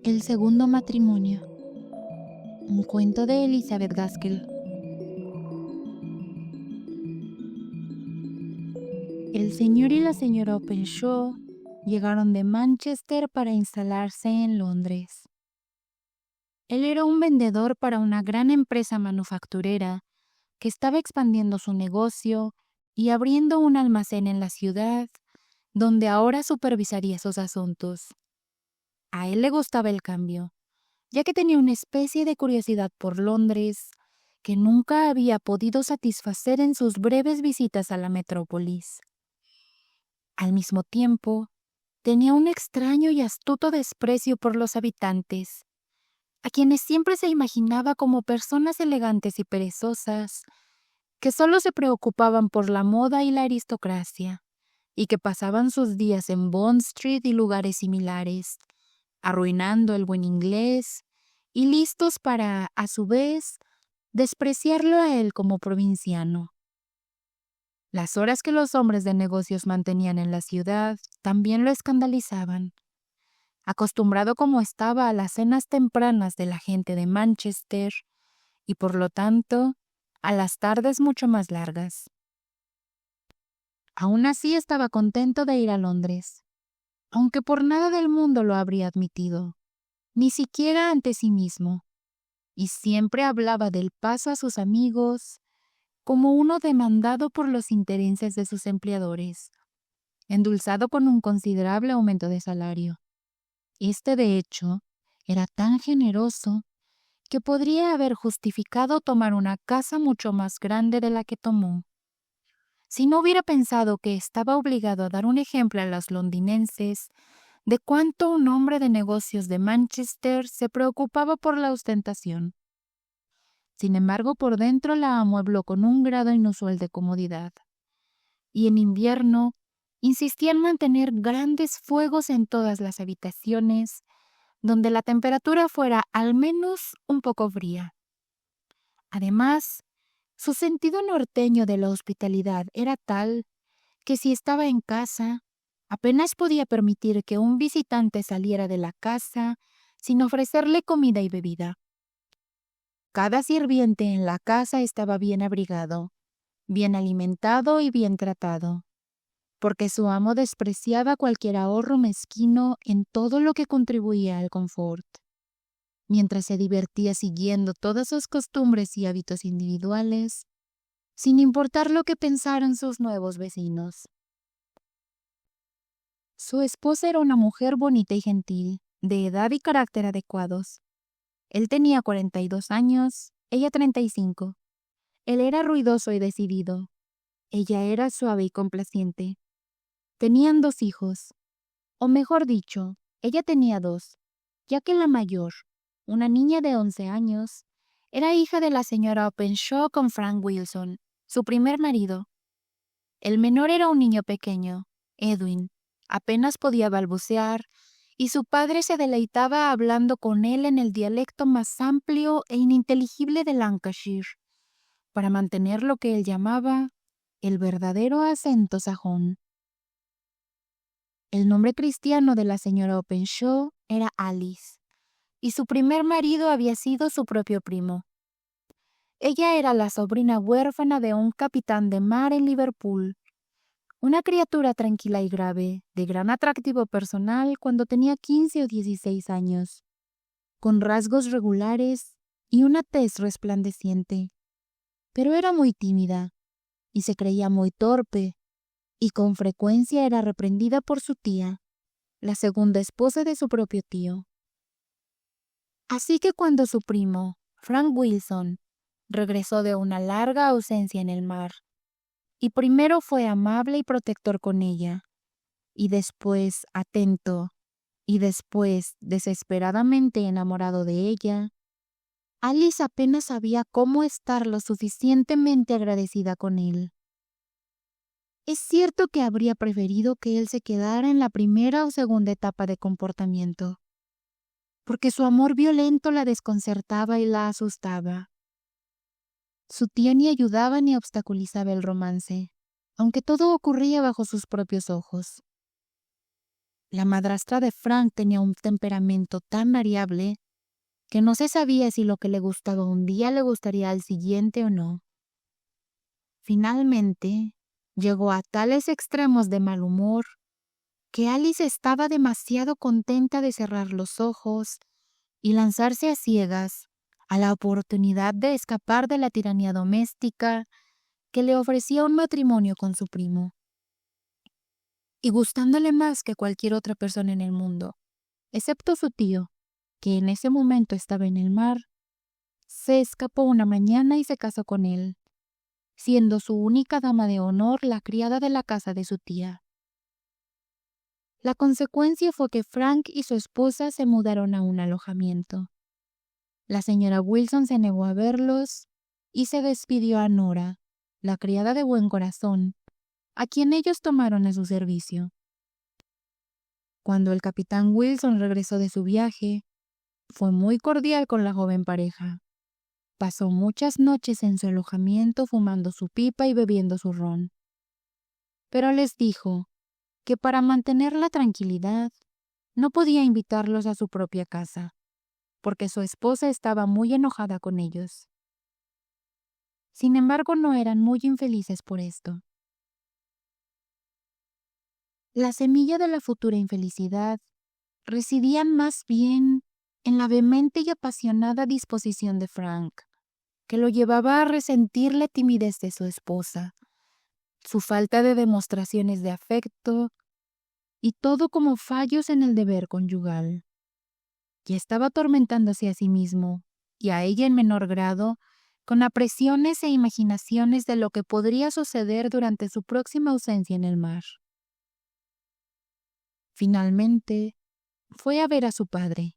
El segundo matrimonio. Un cuento de Elizabeth Gaskell. El señor y la señora Openshaw llegaron de Manchester para instalarse en Londres. Él era un vendedor para una gran empresa manufacturera que estaba expandiendo su negocio y abriendo un almacén en la ciudad, donde ahora supervisaría sus asuntos. A él le gustaba el cambio, ya que tenía una especie de curiosidad por Londres que nunca había podido satisfacer en sus breves visitas a la metrópolis. Al mismo tiempo, tenía un extraño y astuto desprecio por los habitantes, a quienes siempre se imaginaba como personas elegantes y perezosas, que solo se preocupaban por la moda y la aristocracia, y que pasaban sus días en Bond Street y lugares similares, arruinando el buen inglés y listos para, a su vez, despreciarlo a él como provinciano. Las horas que los hombres de negocios mantenían en la ciudad también lo escandalizaban. Acostumbrado como estaba a las cenas tempranas de la gente de Manchester y por lo tanto a las tardes mucho más largas. Aún así estaba contento de ir a Londres, aunque por nada del mundo lo habría admitido, ni siquiera ante sí mismo, y siempre hablaba del paso a sus amigos como uno demandado por los intereses de sus empleadores, endulzado con un considerable aumento de salario. Este, de hecho, era tan generoso que podría haber justificado tomar una casa mucho más grande de la que tomó, si no hubiera pensado que estaba obligado a dar un ejemplo a los londinenses de cuánto un hombre de negocios de Manchester se preocupaba por la ostentación. Sin embargo, por dentro la amuebló con un grado inusual de comodidad, y en invierno insistía en mantener grandes fuegos en todas las habitaciones, donde la temperatura fuera al menos un poco fría. Además, su sentido norteño de la hospitalidad era tal que si estaba en casa, apenas podía permitir que un visitante saliera de la casa sin ofrecerle comida y bebida. Cada sirviente en la casa estaba bien abrigado, bien alimentado y bien tratado, porque su amo despreciaba cualquier ahorro mezquino en todo lo que contribuía al confort, mientras se divertía siguiendo todas sus costumbres y hábitos individuales, sin importar lo que pensaran sus nuevos vecinos. Su esposa era una mujer bonita y gentil, de edad y carácter adecuados. Él tenía 42 años, ella 35. Él era ruidoso y decidido. Ella era suave y complaciente. Tenían 2 hijos, o mejor dicho, ella tenía 2, ya que la mayor, una niña de 11 años, era hija de la señora Openshaw con Frank Wilson, su primer marido. El menor era un niño pequeño, Edwin, apenas podía balbucear, y su padre se deleitaba hablando con él en el dialecto más amplio e ininteligible de Lancashire, para mantener lo que él llamaba el verdadero acento sajón. El nombre cristiano de la señora Openshaw era Alice, y su primer marido había sido su propio primo. Ella era la sobrina huérfana de un capitán de mar en Liverpool, una criatura tranquila y grave, de gran atractivo personal cuando tenía 15 o 16 años, con rasgos regulares y una tez resplandeciente. Pero era muy tímida, y se creía muy torpe, y con frecuencia era reprendida por su tía, la segunda esposa de su propio tío. Así que cuando su primo, Frank Wilson, regresó de una larga ausencia en el mar, y primero fue amable y protector con ella, y después atento, y después desesperadamente enamorado de ella, Alice apenas sabía cómo estar lo suficientemente agradecida con él. Es cierto que habría preferido que él se quedara en la primera o segunda etapa de comportamiento, porque su amor violento la desconcertaba y la asustaba. Su tía ni ayudaba ni obstaculizaba el romance, aunque todo ocurría bajo sus propios ojos. La madrastra de Frank tenía un temperamento tan variable que no se sabía si lo que le gustaba un día le gustaría al siguiente o no. Finalmente, llegó a tales extremos de mal humor que Alice estaba demasiado contenta de cerrar los ojos y lanzarse a ciegas a la oportunidad de escapar de la tiranía doméstica que le ofrecía un matrimonio con su primo. Y gustándole más que cualquier otra persona en el mundo, excepto su tío, que en ese momento estaba en el mar, se escapó una mañana y se casó con él, siendo su única dama de honor la criada de la casa de su tía. La consecuencia fue que Frank y su esposa se mudaron a un alojamiento. La señora Wilson se negó a verlos y se despidió a Nora, la criada de buen corazón, a quien ellos tomaron a su servicio. Cuando el capitán Wilson regresó de su viaje, fue muy cordial con la joven pareja. Pasó muchas noches en su alojamiento fumando su pipa y bebiendo su ron. Pero les dijo que para mantener la tranquilidad no podía invitarlos a su propia casa, porque su esposa estaba muy enojada con ellos. Sin embargo, no eran muy infelices por esto. La semilla de la futura infelicidad residía más bien en la vehemente y apasionada disposición de Frank, que lo llevaba a resentir la timidez de su esposa, su falta de demostraciones de afecto y todo como fallos en el deber conyugal. Y estaba atormentándose a sí mismo, y a ella en menor grado, con apresiones e imaginaciones de lo que podría suceder durante su próxima ausencia en el mar. Finalmente, fue a ver a su padre,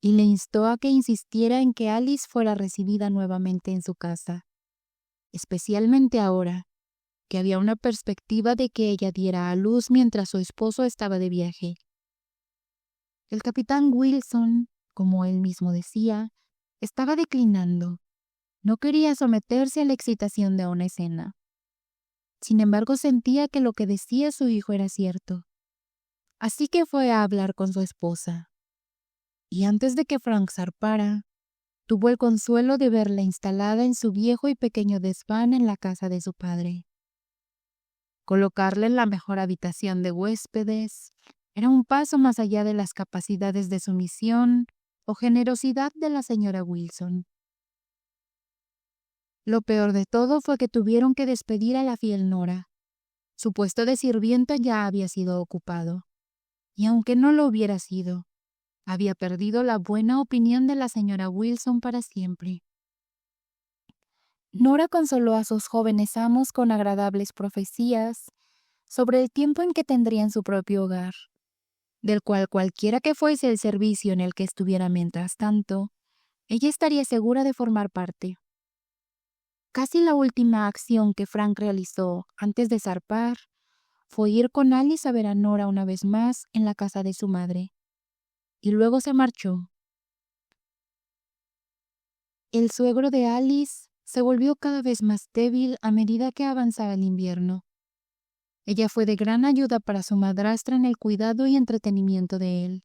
y le instó a que insistiera en que Alice fuera recibida nuevamente en su casa, especialmente ahora que había una perspectiva de que ella diera a luz mientras su esposo estaba de viaje. El capitán Wilson, como él mismo decía, estaba declinando. No quería someterse a la excitación de una escena. Sin embargo, sentía que lo que decía su hijo era cierto. Así que fue a hablar con su esposa. Y antes de que Frank zarpara, tuvo el consuelo de verla instalada en su viejo y pequeño desván en la casa de su padre. Colocarla en la mejor habitación de huéspedes era un paso más allá de las capacidades de sumisión o generosidad de la señora Wilson. Lo peor de todo fue que tuvieron que despedir a la fiel Nora. Su puesto de sirvienta ya había sido ocupado, y aunque no lo hubiera sido, había perdido la buena opinión de la señora Wilson para siempre. Nora consoló a sus jóvenes amos con agradables profecías sobre el tiempo en que tendrían su propio hogar, del cual cualquiera que fuese el servicio en el que estuviera mientras tanto, ella estaría segura de formar parte. Casi la última acción que Frank realizó antes de zarpar fue ir con Alice a ver a Nora una vez más en la casa de su madre, y luego se marchó. El suegro de Alice se volvió cada vez más débil a medida que avanzaba el invierno. Ella fue de gran ayuda para su madrastra en el cuidado y entretenimiento de él.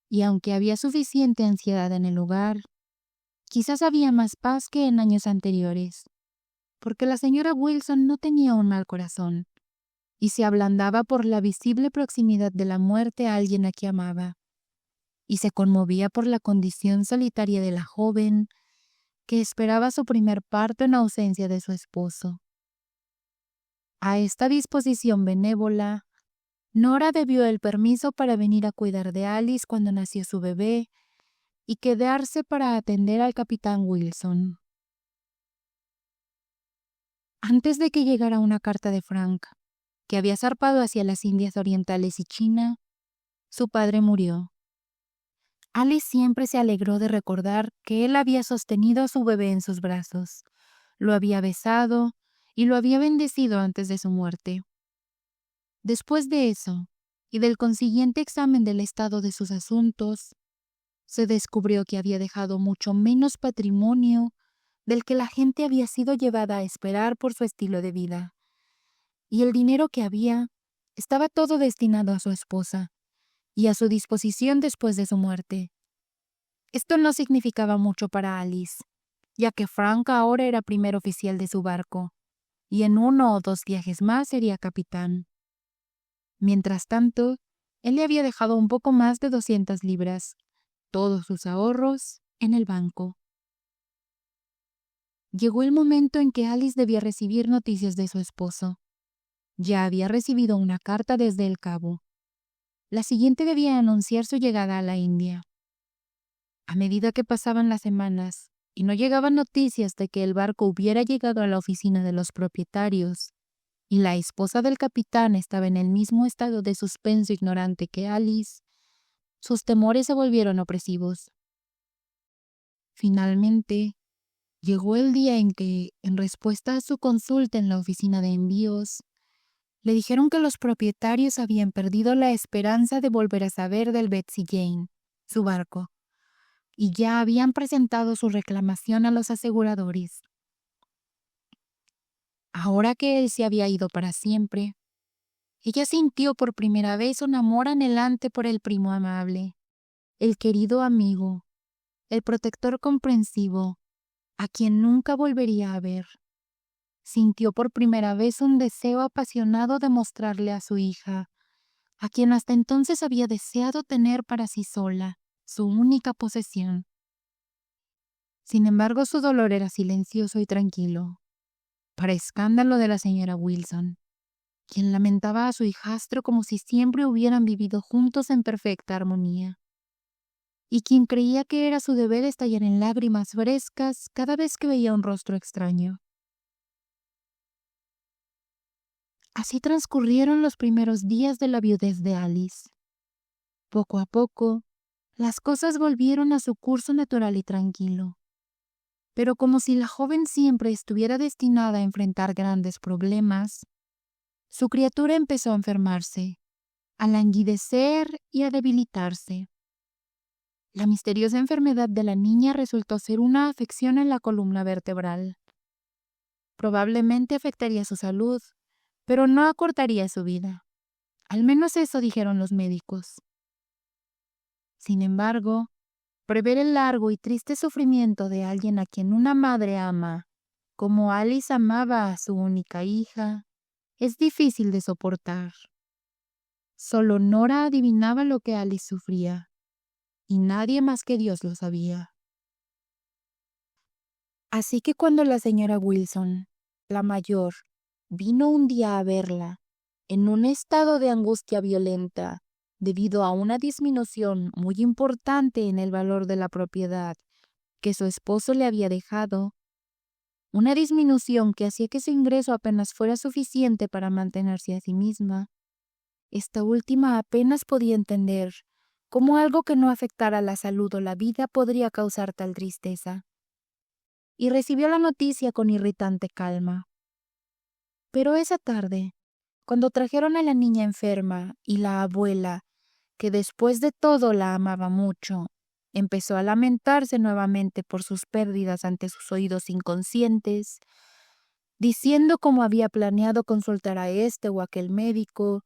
Y aunque había suficiente ansiedad en el hogar, quizás había más paz que en años anteriores, porque la señora Wilson no tenía un mal corazón, y se ablandaba por la visible proximidad de la muerte a alguien a quien amaba, y se conmovía por la condición solitaria de la joven que esperaba su primer parto en ausencia de su esposo. A esta disposición benévola, Nora debió el permiso para venir a cuidar de Alice cuando nació su bebé y quedarse para atender al capitán Wilson. Antes de que llegara una carta de Frank, que había zarpado hacia las Indias Orientales y China, su padre murió. Alice siempre se alegró de recordar que él había sostenido a su bebé en sus brazos, lo había besado y lo había bendecido antes de su muerte. Después de eso, y del consiguiente examen del estado de sus asuntos, se descubrió que había dejado mucho menos patrimonio del que la gente había sido llevada a esperar por su estilo de vida, y el dinero que había estaba todo destinado a su esposa, y a su disposición después de su muerte. Esto no significaba mucho para Alice, ya que Frank ahora era primer oficial de su barco, y en 1 o 2 viajes más sería capitán. Mientras tanto, él le había dejado un poco más de 200 libras, todos sus ahorros, en el banco. Llegó el momento en que Alice debía recibir noticias de su esposo. Ya había recibido una carta desde el Cabo. La siguiente debía anunciar su llegada a la India. A medida que pasaban las semanas y no llegaban noticias de que el barco hubiera llegado a la oficina de los propietarios, y la esposa del capitán estaba en el mismo estado de suspenso ignorante que Alice, sus temores se volvieron opresivos. Finalmente, llegó el día en que, en respuesta a su consulta en la oficina de envíos, le dijeron que los propietarios habían perdido la esperanza de volver a saber del Betsy Jane, su barco, y ya habían presentado su reclamación a los aseguradores. Ahora que él se había ido para siempre, ella sintió por primera vez un amor anhelante por el primo amable, el querido amigo, el protector comprensivo, a quien nunca volvería a ver. Sintió por primera vez un deseo apasionado de mostrarle a su hija, a quien hasta entonces había deseado tener para sí sola, su única posesión. Sin embargo, su dolor era silencioso y tranquilo, para escándalo de la señora Wilson, quien lamentaba a su hijastro como si siempre hubieran vivido juntos en perfecta armonía, y quien creía que era su deber estallar en lágrimas frescas cada vez que veía un rostro extraño. Así transcurrieron los primeros días de la viudez de Alice. Poco a poco, las cosas volvieron a su curso natural y tranquilo. Pero como si la joven siempre estuviera destinada a enfrentar grandes problemas, su criatura empezó a enfermarse, a languidecer y a debilitarse. La misteriosa enfermedad de la niña resultó ser una afección en la columna vertebral. Probablemente afectaría su salud, pero no acortaría su vida. Al menos eso dijeron los médicos. Sin embargo, prever el largo y triste sufrimiento de alguien a quien una madre ama, como Alice amaba a su única hija, es difícil de soportar. Solo Nora adivinaba lo que Alice sufría, y nadie más que Dios lo sabía. Así que cuando la señora Wilson, la mayor, vino un día a verla, en un estado de angustia violenta, debido a una disminución muy importante en el valor de la propiedad que su esposo le había dejado, una disminución que hacía que su ingreso apenas fuera suficiente para mantenerse a sí misma, esta última apenas podía entender cómo algo que no afectara la salud o la vida podría causar tal tristeza, y recibió la noticia con irritante calma. Pero esa tarde, cuando trajeron a la niña enferma y la abuela, que después de todo la amaba mucho, empezó a lamentarse nuevamente por sus pérdidas ante sus oídos inconscientes, diciendo cómo había planeado consultar a este o aquel médico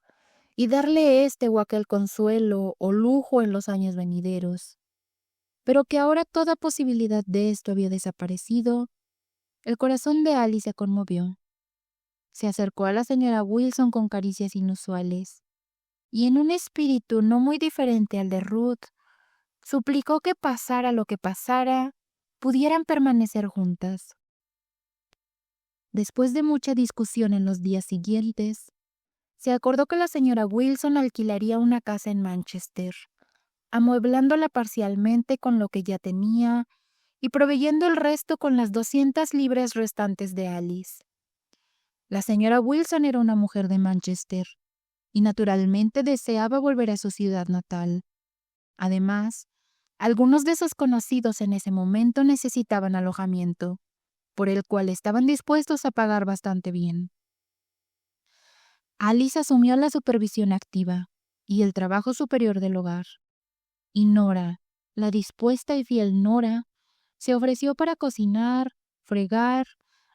y darle este o aquel consuelo o lujo en los años venideros, pero que ahora toda posibilidad de esto había desaparecido, el corazón de Alice se conmovió. Se acercó a la señora Wilson con caricias inusuales, y en un espíritu no muy diferente al de Ruth, suplicó que pasara lo que pasara, pudieran permanecer juntas. Después de mucha discusión en los días siguientes, se acordó que la señora Wilson alquilaría una casa en Manchester, amueblándola parcialmente con lo que ya tenía y proveyendo el resto con las 200 libras restantes de Alice. La señora Wilson era una mujer de Manchester y naturalmente deseaba volver a su ciudad natal. Además, algunos de sus conocidos en ese momento necesitaban alojamiento, por el cual estaban dispuestos a pagar bastante bien. Alice asumió la supervisión activa y el trabajo superior del hogar, y Nora, la dispuesta y fiel Nora, se ofreció para cocinar, fregar,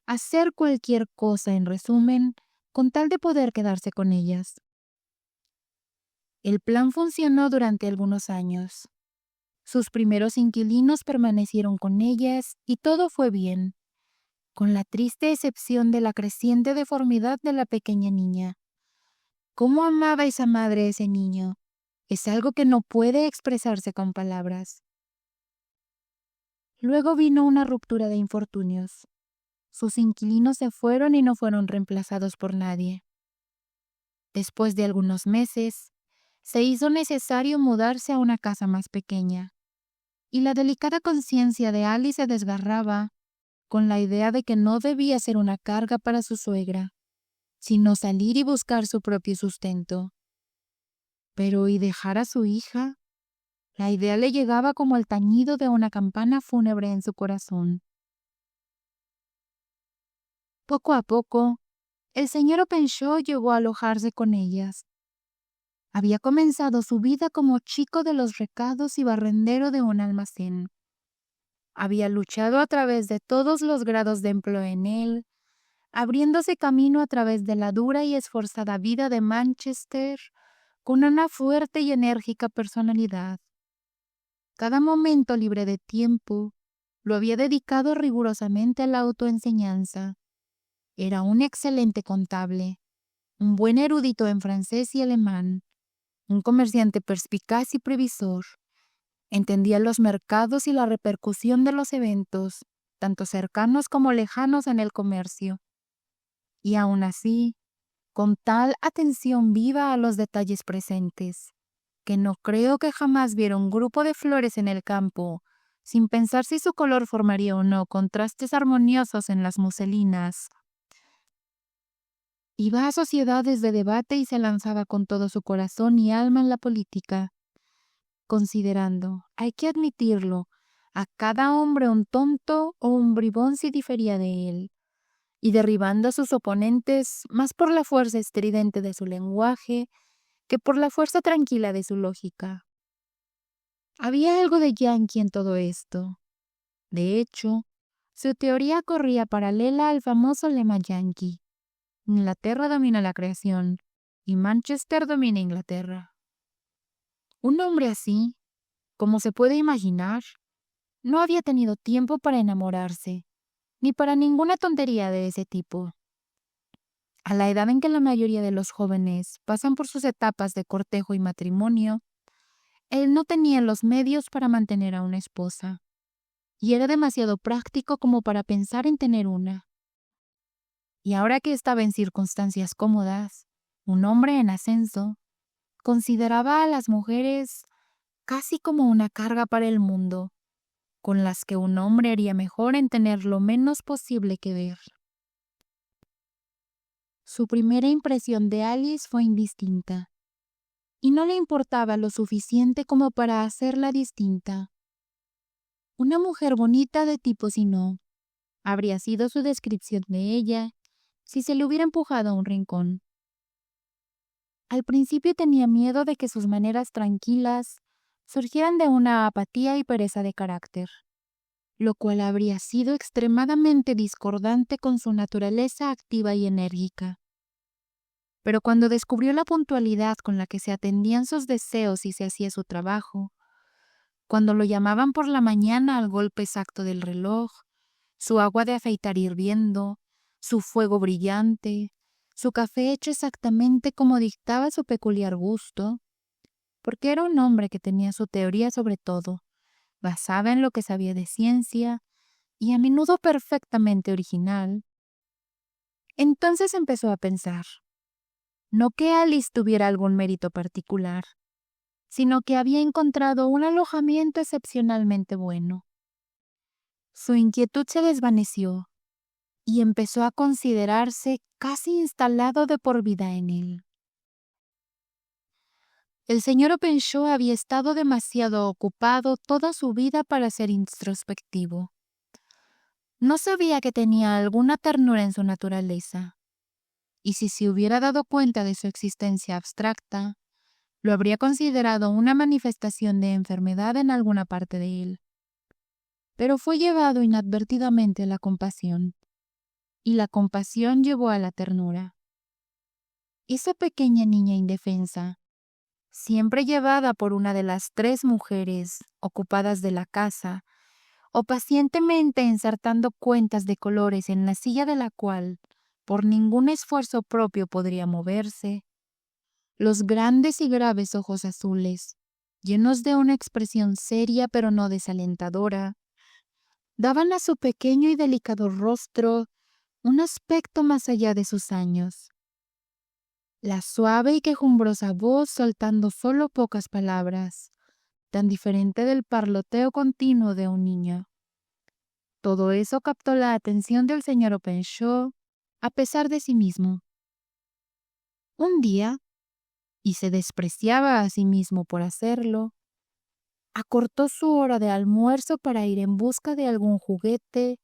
hacer cualquier cosa, en resumen, con tal de poder quedarse con ellas. El plan funcionó durante algunos años. Sus primeros inquilinos permanecieron con ellas y todo fue bien, con la triste excepción de la creciente deformidad de la pequeña niña. ¿Cómo amaba esa madre a ese niño? Es algo que no puede expresarse con palabras. Luego vino una ruptura de infortunios. Sus inquilinos se fueron y no fueron reemplazados por nadie. Después de algunos meses, se hizo necesario mudarse a una casa más pequeña, y la delicada conciencia de Alice se desgarraba con la idea de que no debía ser una carga para su suegra, sino salir y buscar su propio sustento. Pero ¿y dejar a su hija? La idea le llegaba como el tañido de una campana fúnebre en su corazón. Poco a poco, el señor Openshaw llegó a alojarse con ellas. Había comenzado su vida como chico de los recados y barrendero de un almacén. Había luchado a través de todos los grados de empleo en él, abriéndose camino a través de la dura y esforzada vida de Manchester con una fuerte y enérgica personalidad. Cada momento libre de tiempo lo había dedicado rigurosamente a la autoenseñanza. Era un excelente contable, un buen erudito en francés y alemán, un comerciante perspicaz y previsor. Entendía los mercados y la repercusión de los eventos, tanto cercanos como lejanos en el comercio. Y aún así, con tal atención viva a los detalles presentes, que no creo que jamás viera un grupo de flores en el campo, sin pensar si su color formaría o no contrastes armoniosos en las muselinas. Iba a sociedades de debate y se lanzaba con todo su corazón y alma en la política, considerando, hay que admitirlo, a cada hombre un tonto o un bribón si difería de él, y derribando a sus oponentes más por la fuerza estridente de su lenguaje que por la fuerza tranquila de su lógica. Había algo de yankee en todo esto. De hecho, su teoría corría paralela al famoso lema yankee: Inglaterra domina la creación y Manchester domina Inglaterra. Un hombre así, como se puede imaginar, no había tenido tiempo para enamorarse, ni para ninguna tontería de ese tipo. A la edad en que la mayoría de los jóvenes pasan por sus etapas de cortejo y matrimonio, él no tenía los medios para mantener a una esposa, y era demasiado práctico como para pensar en tener una. Y ahora que estaba en circunstancias cómodas, un hombre en ascenso, consideraba a las mujeres casi como una carga para el mundo, con las que un hombre haría mejor en tener lo menos posible que ver. Su primera impresión de Alice fue indistinta, y no le importaba lo suficiente como para hacerla distinta. Una mujer bonita de tipo no habría sido su descripción de ella si se le hubiera empujado a un rincón. Al principio tenía miedo de que sus maneras tranquilas surgieran de una apatía y pereza de carácter, lo cual habría sido extremadamente discordante con su naturaleza activa y enérgica. Pero cuando descubrió la puntualidad con la que se atendían sus deseos y se hacía su trabajo, cuando lo llamaban por la mañana al golpe exacto del reloj, su agua de afeitar hirviendo, su fuego brillante, su café hecho exactamente como dictaba su peculiar gusto, porque era un hombre que tenía su teoría sobre todo, basada en lo que sabía de ciencia y a menudo perfectamente original. Entonces empezó a pensar, no que Alice tuviera algún mérito particular, sino que había encontrado un alojamiento excepcionalmente bueno. Su inquietud se desvaneció y empezó a considerarse casi instalado de por vida en él. El señor Openshaw había estado demasiado ocupado toda su vida para ser introspectivo. No sabía que tenía alguna ternura en su naturaleza, y si se hubiera dado cuenta de su existencia abstracta, lo habría considerado una manifestación de enfermedad en alguna parte de él. Pero fue llevado inadvertidamente a la compasión, y la compasión llevó a la ternura. Esa pequeña niña indefensa, siempre llevada por una de las 3 mujeres ocupadas de la casa, o pacientemente ensartando cuentas de colores en la silla de la cual, por ningún esfuerzo propio podría moverse, los grandes y graves ojos azules, llenos de una expresión seria pero no desalentadora, daban a su pequeño y delicado rostro un aspecto más allá de sus años. La suave y quejumbrosa voz soltando solo pocas palabras, tan diferente del parloteo continuo de un niño. Todo eso captó la atención del señor Openshaw, a pesar de sí mismo. Un día, y se despreciaba a sí mismo por hacerlo, acortó su hora de almuerzo para ir en busca de algún juguete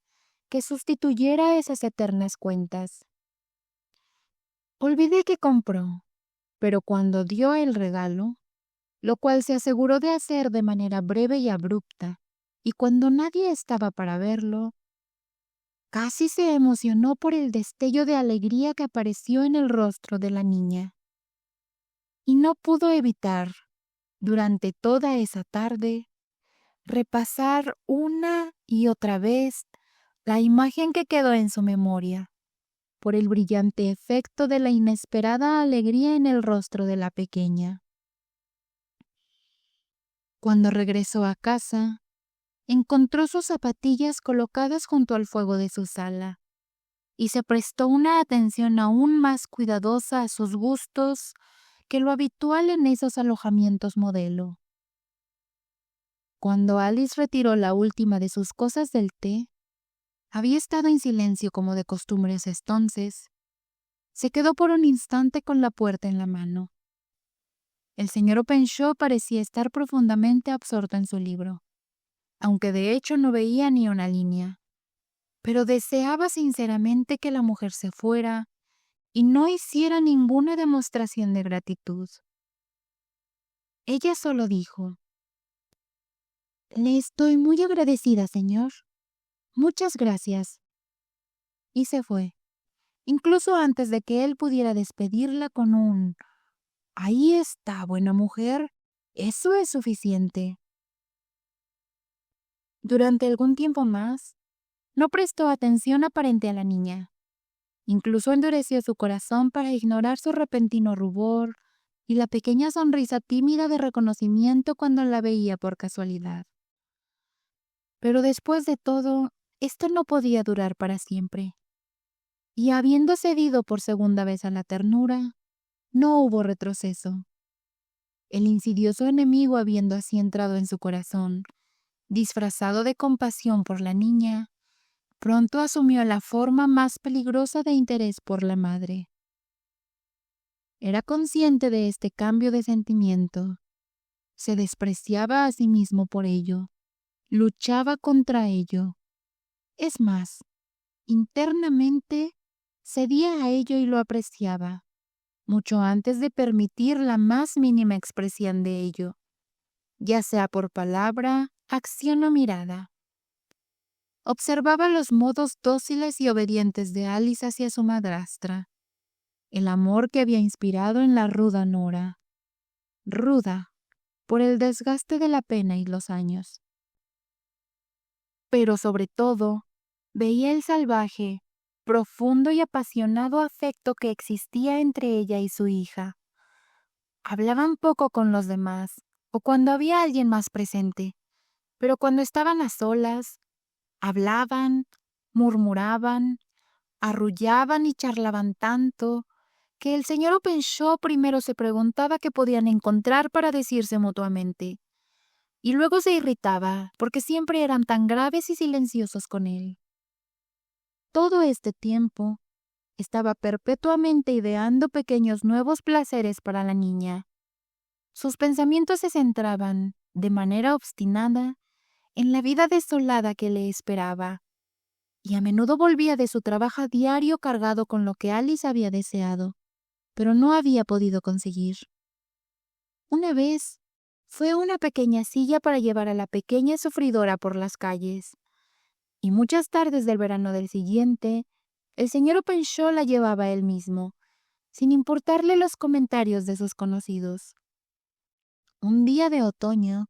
que sustituyera esas eternas cuentas. Olvidé que compró, pero cuando dio el regalo, lo cual se aseguró de hacer de manera breve y abrupta, y cuando nadie estaba para verlo, casi se emocionó por el destello de alegría que apareció en el rostro de la niña. Y no pudo evitar, durante toda esa tarde, repasar una y otra vez la imagen que quedó en su memoria, por el brillante efecto de la inesperada alegría en el rostro de la pequeña. Cuando regresó a casa, encontró sus zapatillas colocadas junto al fuego de su sala, y se prestó una atención aún más cuidadosa a sus gustos que lo habitual en esos alojamientos modelo. Cuando Alice retiró la última de sus cosas del té, había estado en silencio como de costumbres entonces. Se quedó por un instante con la puerta en la mano. El señor Openshaw parecía estar profundamente absorto en su libro, aunque de hecho no veía ni una línea. Pero deseaba sinceramente que la mujer se fuera y no hiciera ninguna demostración de gratitud. Ella solo dijo: «Le estoy muy agradecida, señor. Muchas gracias». Y se fue, incluso antes de que él pudiera despedirla con un «Ahí está, buena mujer. Eso es suficiente». Durante algún tiempo más, no prestó atención aparente a la niña. Incluso endureció su corazón para ignorar su repentino rubor y la pequeña sonrisa tímida de reconocimiento cuando la veía por casualidad. Pero después de todo, esto no podía durar para siempre. Y habiendo cedido por segunda vez a la ternura, no hubo retroceso. El insidioso enemigo, habiendo así entrado en su corazón, disfrazado de compasión por la niña, pronto asumió la forma más peligrosa de interés por la madre. Era consciente de este cambio de sentimiento. Se despreciaba a sí mismo por ello. Luchaba contra ello. Es más, internamente cedía a ello y lo apreciaba, mucho antes de permitir la más mínima expresión de ello, ya sea por palabra, acción o mirada. Observaba los modos dóciles y obedientes de Alice hacia su madrastra, el amor que había inspirado en la ruda Nora, ruda por el desgaste de la pena y los años. Pero sobre todo, veía el salvaje, profundo y apasionado afecto que existía entre ella y su hija. Hablaban poco con los demás, o cuando había alguien más presente, pero cuando estaban a solas, hablaban, murmuraban, arrullaban y charlaban tanto que el señor Openshaw primero se preguntaba qué podían encontrar para decirse mutuamente, y luego se irritaba porque siempre eran tan graves y silenciosos con él. Todo este tiempo estaba perpetuamente ideando pequeños nuevos placeres para la niña. Sus pensamientos se centraban, de manera obstinada, en la vida desolada que le esperaba, y a menudo volvía de su trabajo diario cargado con lo que Alice había deseado, pero no había podido conseguir. Una vez fue una pequeña silla para llevar a la pequeña sufridora por las calles, y muchas tardes del verano del siguiente, el señor Openshaw la llevaba él mismo, sin importarle los comentarios de sus conocidos. Un día de otoño,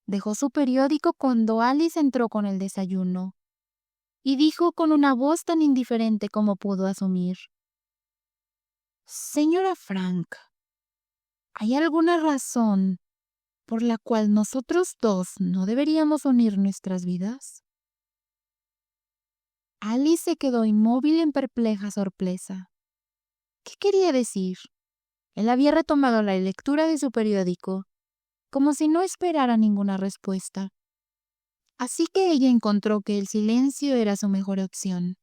dejó su periódico cuando Alice entró con el desayuno y dijo con una voz tan indiferente como pudo asumir: «Señora Frank, ¿hay alguna razón por la cual nosotros dos no deberíamos unir nuestras vidas?» Alice se quedó inmóvil en perpleja sorpresa. ¿Qué quería decir? Él había retomado la lectura de su periódico, como si no esperara ninguna respuesta. Así que ella encontró que el silencio era su mejor opción,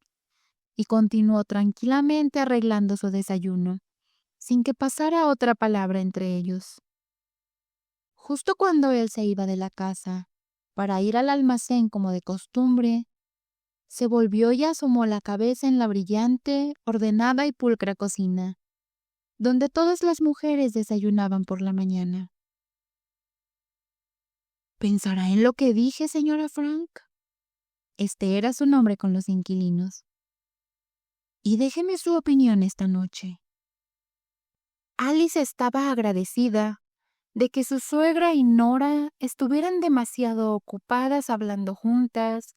y continuó tranquilamente arreglando su desayuno, sin que pasara otra palabra entre ellos. Justo cuando él se iba de la casa, para ir al almacén como de costumbre, se volvió y asomó la cabeza en la brillante, ordenada y pulcra cocina, donde todas las mujeres desayunaban por la mañana. ¿Pensará en lo que dije, señora Frank? Este era su nombre con los inquilinos. Y déjeme su opinión esta noche. Alice estaba agradecida de que su suegra y Nora estuvieran demasiado ocupadas hablando juntas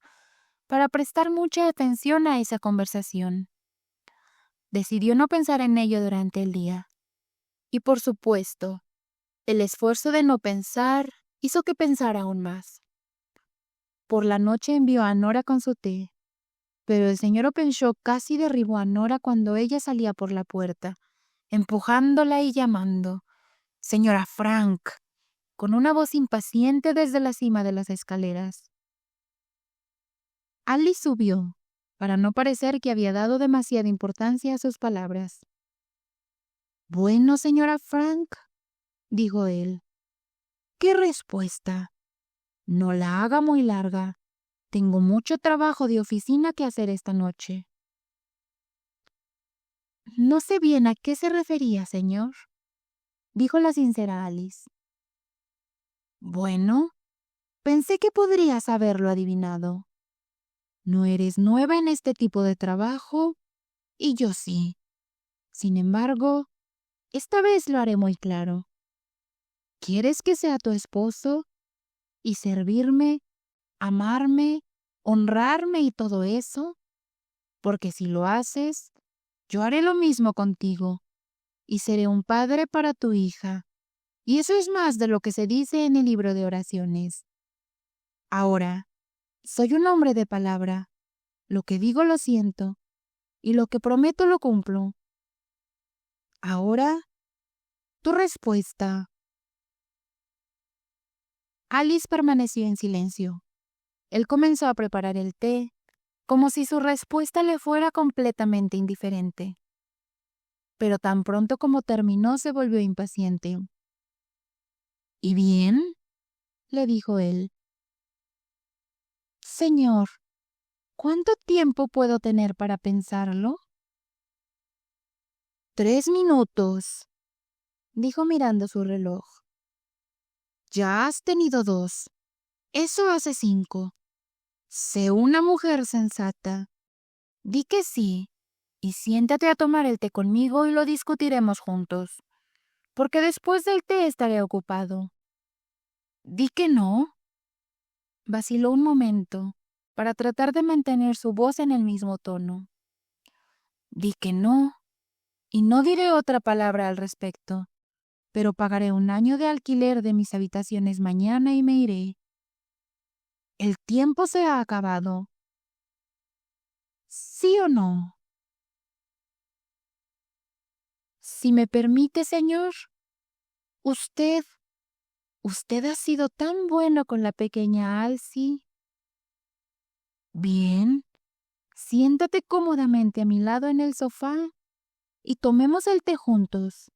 para prestar mucha atención a esa conversación. Decidió no pensar en ello durante el día. Y por supuesto, el esfuerzo de no pensar hizo que pensara aún más. Por la noche envió a Nora con su té, pero el señor Openshaw casi derribó a Nora cuando ella salía por la puerta, empujándola y llamando: «Señora Frank», con una voz impaciente desde la cima de las escaleras. Alice subió, para no parecer que había dado demasiada importancia a sus palabras. «Bueno, señora Frank», dijo él. «¿Qué respuesta? No la haga muy larga. Tengo mucho trabajo de oficina que hacer esta noche». «No sé bien a qué se refería, señor», dijo la sincera Alice. «Bueno, pensé que podrías haberlo adivinado. No eres nueva en este tipo de trabajo, y yo sí. Sin embargo, esta vez lo haré muy claro. ¿Quieres que sea tu esposo y servirme, amarme, honrarme y todo eso? Porque si lo haces, yo haré lo mismo contigo y seré un padre para tu hija. Y eso es más de lo que se dice en el libro de oraciones. Ahora, soy un hombre de palabra. Lo que digo lo siento, y lo que prometo lo cumplo. Ahora, tu respuesta». Alice permaneció en silencio. Él comenzó a preparar el té, como si su respuesta le fuera completamente indiferente. Pero tan pronto como terminó se volvió impaciente. «¿Y bien?», le dijo él. «Señor, ¿cuánto tiempo puedo tener para pensarlo?» «3 minutos», dijo mirando su reloj. «Ya has tenido 2. Eso hace 5. Sé una mujer sensata. Di que sí, y siéntate a tomar el té conmigo y lo discutiremos juntos, porque después del té estaré ocupado. Di que no». Vaciló un momento para tratar de mantener su voz en el mismo tono. «Di que no, y no diré otra palabra al respecto, pero pagaré 1 año de alquiler de mis habitaciones mañana y me iré. El tiempo se ha acabado. ¿Sí o no?» «Si me permite, señor. Usted ha sido tan bueno con la pequeña Alcy». «Bien, siéntate cómodamente a mi lado en el sofá y tomemos el té juntos.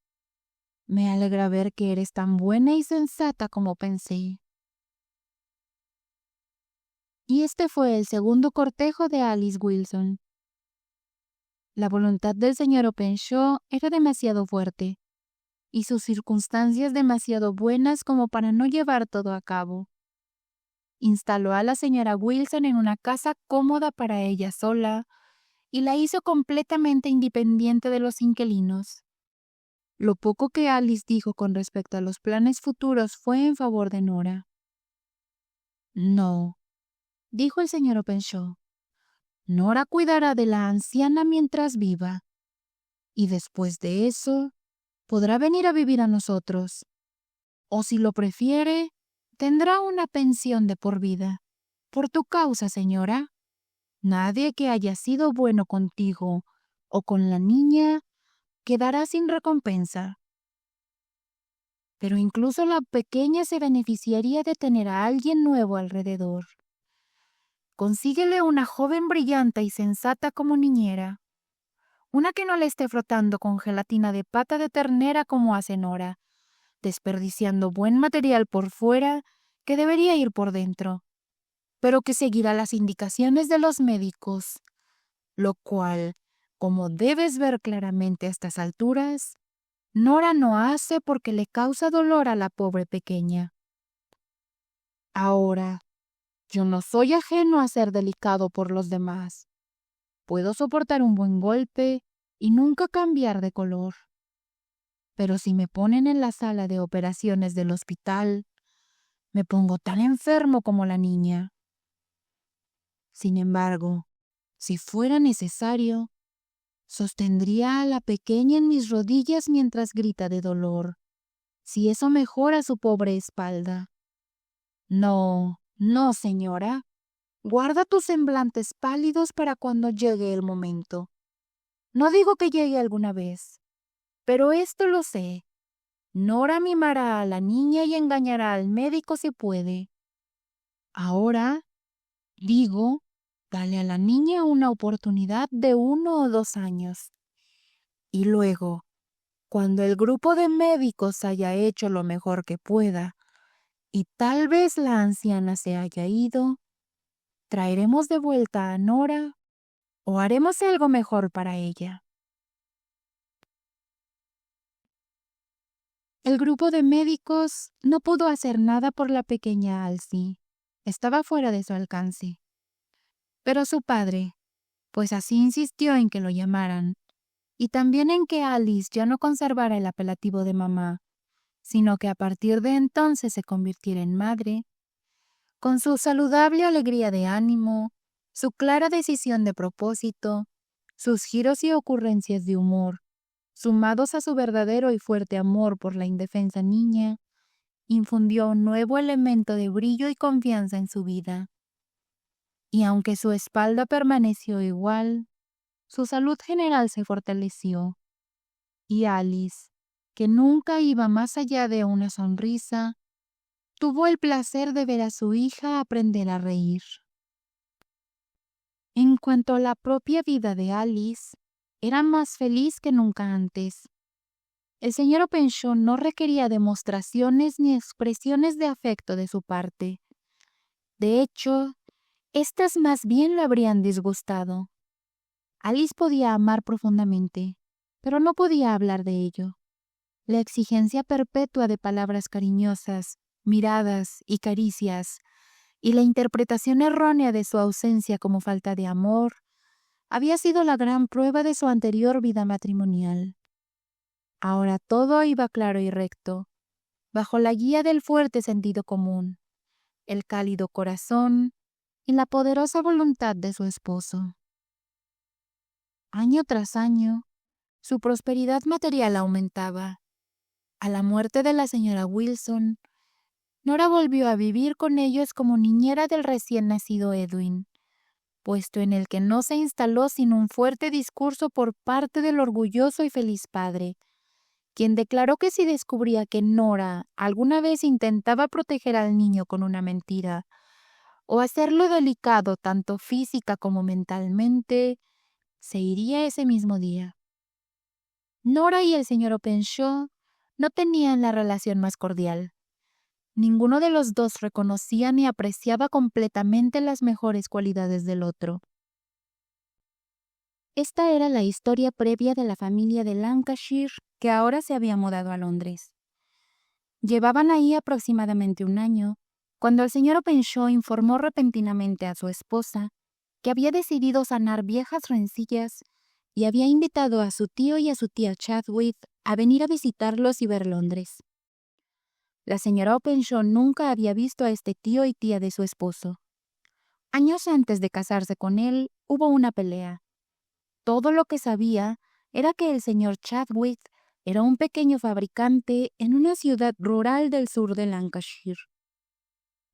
Me alegra ver que eres tan buena y sensata como pensé». Y este fue el segundo cortejo de Alice Wilson. La voluntad del señor Openshaw era demasiado fuerte, y sus circunstancias demasiado buenas como para no llevar todo a cabo. Instaló a la señora Wilson en una casa cómoda para ella sola y la hizo completamente independiente de los inquilinos. Lo poco que Alice dijo con respecto a los planes futuros fue en favor de Nora. No, dijo el señor Openshaw. Nora cuidará de la anciana mientras viva, y después de eso podrá venir a vivir a nosotros. O si lo prefiere, tendrá una pensión de por vida. Por tu causa, señora. Nadie que haya sido bueno contigo o con la niña quedará sin recompensa. Pero incluso la pequeña se beneficiaría de tener a alguien nuevo alrededor. Consíguele una joven brillante y sensata como niñera. Una que no le esté frotando con gelatina de pata de ternera como hace Nora, desperdiciando buen material por fuera que debería ir por dentro, pero que seguirá las indicaciones de los médicos, lo cual, como debes ver claramente a estas alturas, Nora no hace porque le causa dolor a la pobre pequeña. Ahora, yo no soy ajeno a ser delicado por los demás. Puedo soportar un buen golpe y nunca cambiar de color. Pero si me ponen en la sala de operaciones del hospital, me pongo tan enfermo como la niña. Sin embargo, si fuera necesario, sostendría a la pequeña en mis rodillas mientras grita de dolor, si eso mejora su pobre espalda. No, no, señora. Guarda tus semblantes pálidos para cuando llegue el momento. No digo que llegue alguna vez, pero esto lo sé. Nora mimará a la niña y engañará al médico si puede. Ahora, digo, dale a la niña una oportunidad de 1 o 2 años. Y luego, cuando el grupo de médicos haya hecho lo mejor que pueda y tal vez la anciana se haya ido, traeremos de vuelta a Nora o haremos algo mejor para ella. El grupo de médicos no pudo hacer nada por la pequeña Alcy. Estaba fuera de su alcance. Pero su padre, pues así insistió en que lo llamaran, y también en que Alice ya no conservara el apelativo de mamá, sino que a partir de entonces se convirtiera en madre, con su saludable alegría de ánimo, su clara decisión de propósito, sus giros y ocurrencias de humor, sumados a su verdadero y fuerte amor por la indefensa niña, infundió un nuevo elemento de brillo y confianza en su vida. Y aunque su espalda permaneció igual, su salud general se fortaleció, y Alice, que nunca iba más allá de una sonrisa, tuvo el placer de ver a su hija aprender a reír. En cuanto a la propia vida de Alice, era más feliz que nunca antes. El señor Openshaw no requería demostraciones ni expresiones de afecto de su parte. De hecho, estas más bien lo habrían disgustado. Alice podía amar profundamente, pero no podía hablar de ello. La exigencia perpetua de palabras cariñosas, miradas y caricias, y la interpretación errónea de su ausencia como falta de amor, había sido la gran prueba de su anterior vida matrimonial. Ahora todo iba claro y recto, bajo la guía del fuerte sentido común, el cálido corazón y la poderosa voluntad de su esposo. Año tras año, su prosperidad material aumentaba. A la muerte de la señora Wilson, Nora volvió a vivir con ellos como niñera del recién nacido Edwin, puesto en el que no se instaló sin un fuerte discurso por parte del orgulloso y feliz padre, quien declaró que si descubría que Nora alguna vez intentaba proteger al niño con una mentira, o hacerlo delicado tanto física como mentalmente, se iría ese mismo día. Nora y el señor Openshaw no tenían la relación más cordial. Ninguno de los dos reconocía ni apreciaba completamente las mejores cualidades del otro. Esta era la historia previa de la familia de Lancashire que ahora se había mudado a Londres. Llevaban ahí aproximadamente 1 año, cuando el señor Openshaw informó repentinamente a su esposa que había decidido sanar viejas rencillas y había invitado a su tío y a su tía Chadwick a venir a visitarlos y ver Londres. La señora Openshaw nunca había visto a este tío y tía de su esposo. Años antes de casarse con él, hubo una pelea. Todo lo que sabía era que el señor Chadwick era un pequeño fabricante en una ciudad rural del sur de Lancashire.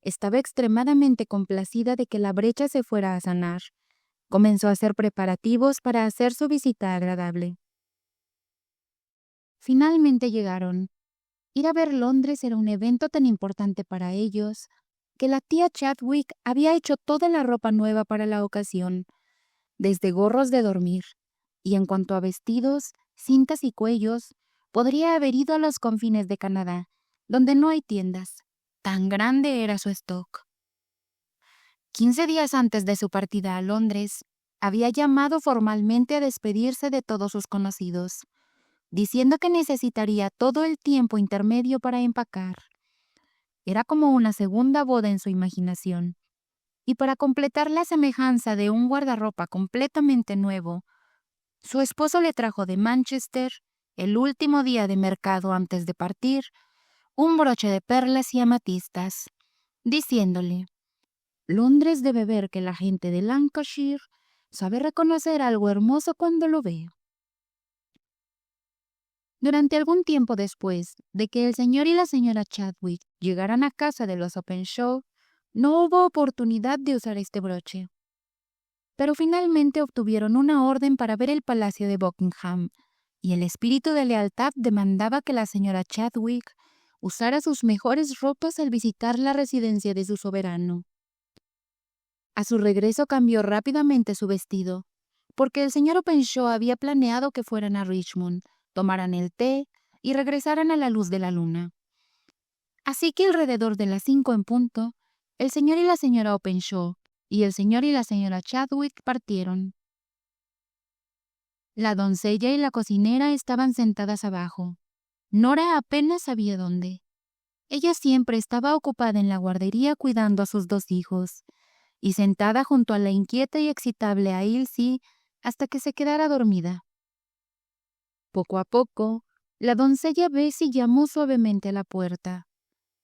Estaba extremadamente complacida de que la brecha se fuera a sanar. Comenzó a hacer preparativos para hacer su visita agradable. Finalmente llegaron. Ir a ver Londres era un evento tan importante para ellos que la tía Chadwick había hecho toda la ropa nueva para la ocasión, desde gorros de dormir, y en cuanto a vestidos, cintas y cuellos, podría haber ido a los confines de Canadá, donde no hay tiendas. Tan grande era su stock. 15 días antes de su partida a Londres, había llamado formalmente a despedirse de todos sus conocidos, diciendo que necesitaría todo el tiempo intermedio para empacar. Era como una segunda boda en su imaginación. Y para completar la semejanza de un guardarropa completamente nuevo, su esposo le trajo de Manchester, el último día de mercado antes de partir, un broche de perlas y amatistas, diciéndole: Londres debe ver que la gente de Lancashire sabe reconocer algo hermoso cuando lo ve. Durante algún tiempo después de que el señor y la señora Chadwick llegaran a casa de los Openshaw, no hubo oportunidad de usar este broche. Pero finalmente obtuvieron una orden para ver el palacio de Buckingham, y el espíritu de lealtad demandaba que la señora Chadwick usara sus mejores ropas al visitar la residencia de su soberano. A su regreso cambió rápidamente su vestido, porque el señor Openshaw había planeado que fueran a Richmond, tomaran el té y regresaran a la luz de la luna. Así que alrededor de las 5 en punto, el señor y la señora Openshaw y el señor y la señora Chadwick partieron. La doncella y la cocinera estaban sentadas abajo. Nora apenas sabía dónde. Ella siempre estaba ocupada en la guardería cuidando a sus 2 hijos, y sentada junto a la inquieta y excitable Ailsie hasta que se quedara dormida. Poco a poco, la doncella Bessie llamó suavemente a la puerta.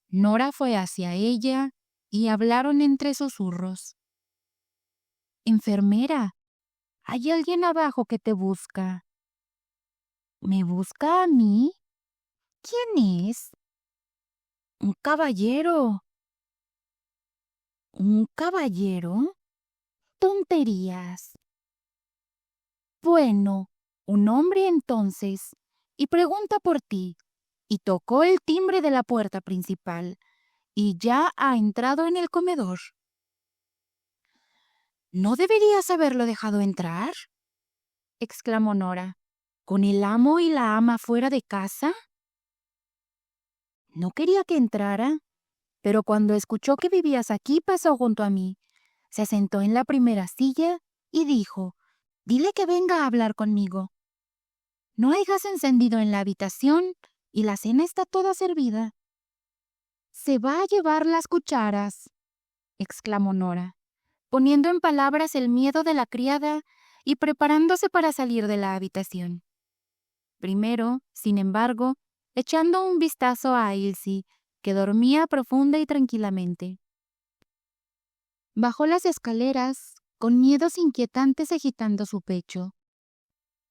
Nora fue hacia ella y hablaron entre susurros. «Enfermera, hay alguien abajo que te busca». «¿Me busca a mí? ¿Quién es?» «Un caballero». «¿Un caballero? Tonterías». «Bueno, un hombre entonces, y pregunta por ti». Y tocó el timbre de la puerta principal, y ya ha entrado en el comedor. «¿No deberías haberlo dejado entrar?», exclamó Nora. «¿Con el amo y la ama fuera de casa?». «No quería que entrara, pero cuando escuchó que vivías aquí pasó junto a mí. Se sentó en la primera silla y dijo: Dile que venga a hablar conmigo. No hay gas encendido en la habitación y la cena está toda servida». «Se va a llevar las cucharas», exclamó Nora, poniendo en palabras el miedo de la criada y preparándose para salir de la habitación. Primero, sin embargo, echando un vistazo a Ailsie, que dormía profunda y tranquilamente. Bajó las escaleras, con miedos inquietantes agitando su pecho.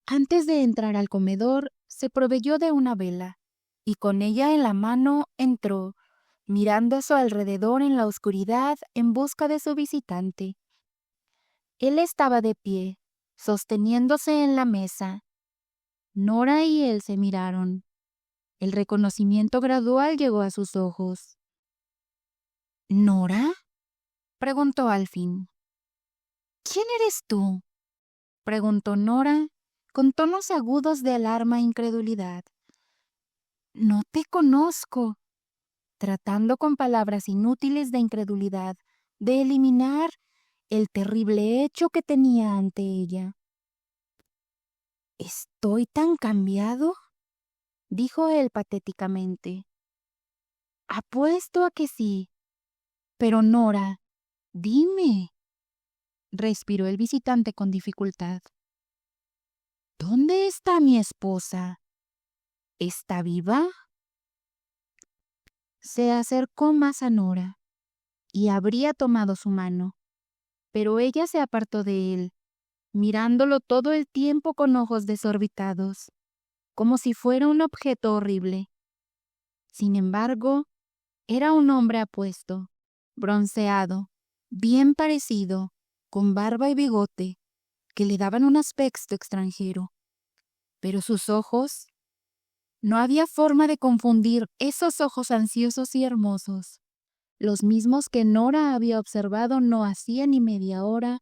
Antes de entrar al comedor, se proveyó de una vela, y con ella en la mano entró, mirando a su alrededor en la oscuridad en busca de su visitante. Él estaba de pie, sosteniéndose en la mesa. Nora y él se miraron. El reconocimiento gradual llegó a sus ojos. «¿Nora?», preguntó al fin. «¿Quién eres tú?», preguntó Nora, con tonos agudos de alarma e incredulidad. «No te conozco», tratando con palabras inútiles de incredulidad de eliminar el terrible hecho que tenía ante ella. «¿Estoy tan cambiado?», dijo él patéticamente. «Apuesto a que sí. Pero Nora, dime», respiró el visitante con dificultad. ¿Dónde está mi esposa? ¿Está viva? Se acercó más a Nora y habría tomado su mano, pero ella se apartó de él, mirándolo todo el tiempo con ojos desorbitados, como si fuera un objeto horrible. Sin embargo, era un hombre apuesto, bronceado, bien parecido, con barba y bigote, que le daban un aspecto extranjero. Pero sus ojos, no había forma de confundir esos ojos ansiosos y hermosos, los mismos que Nora había observado no hacía ni media hora,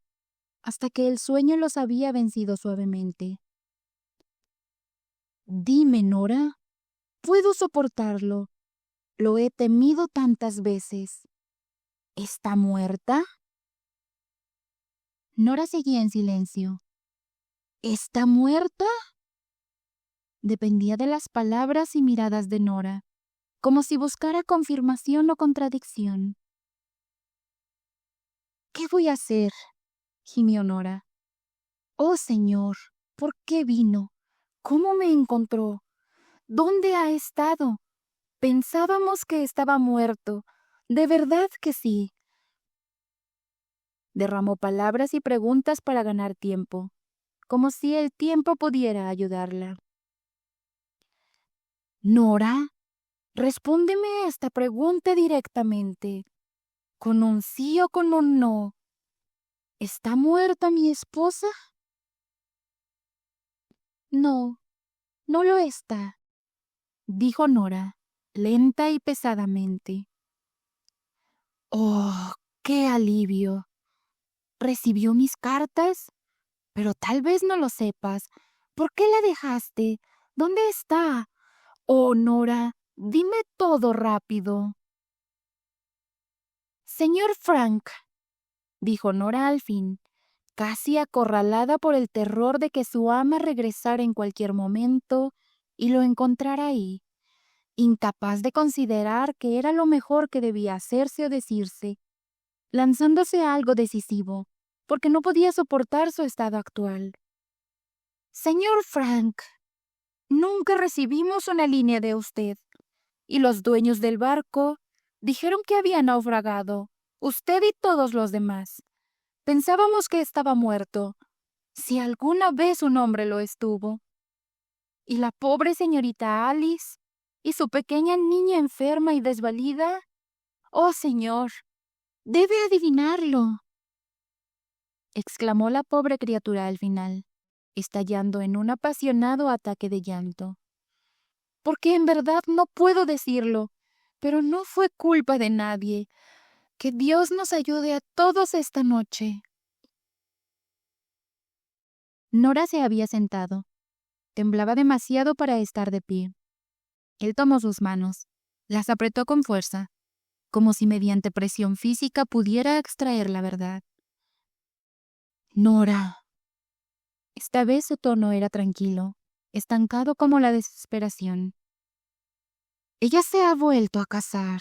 hasta que el sueño los había vencido suavemente. Dime, Nora, puedo soportarlo. Lo he temido tantas veces. ¿Está muerta? Nora seguía en silencio. ¿Está muerta? Dependía de las palabras y miradas de Nora, como si buscara confirmación o contradicción. ¿Qué voy a hacer?, gimió Nora. Oh, Señor, ¿por qué vino? ¿Cómo me encontró? ¿Dónde ha estado? Pensábamos que estaba muerto. De verdad que sí. Derramó palabras y preguntas para ganar tiempo, como si el tiempo pudiera ayudarla. Nora, respóndeme esta pregunta directamente, con un sí o con un no. ¿Está muerta mi esposa? No, no lo está, dijo Nora, lenta y pesadamente. Oh, qué alivio. ¿Recibió mis cartas? Pero tal vez no lo sepas. ¿Por qué la dejaste? ¿Dónde está? Oh, Nora, dime todo rápido. Señor Frank, dijo Nora al fin, casi acorralada por el terror de que su ama regresara en cualquier momento y lo encontrara ahí, incapaz de considerar que era lo mejor que debía hacerse o decirse, lanzándose a algo decisivo, porque no podía soportar su estado actual. Señor Frank, nunca recibimos una línea de usted, y los dueños del barco dijeron que había naufragado, usted y todos los demás. Pensábamos que estaba muerto, si alguna vez un hombre lo estuvo. ¿Y la pobre señorita Alice? ¿Y su pequeña niña enferma y desvalida? Oh, señor, debe adivinarlo, exclamó la pobre criatura al final, estallando en un apasionado ataque de llanto. Porque en verdad no puedo decirlo, pero no fue culpa de nadie. Que Dios nos ayude a todos esta noche. Nora se había sentado. Temblaba demasiado para estar de pie. Él tomó sus manos, las apretó con fuerza, como si mediante presión física pudiera extraer la verdad. Nora. Esta vez su tono era tranquilo, estancado como la desesperación. Ella se ha vuelto a casar.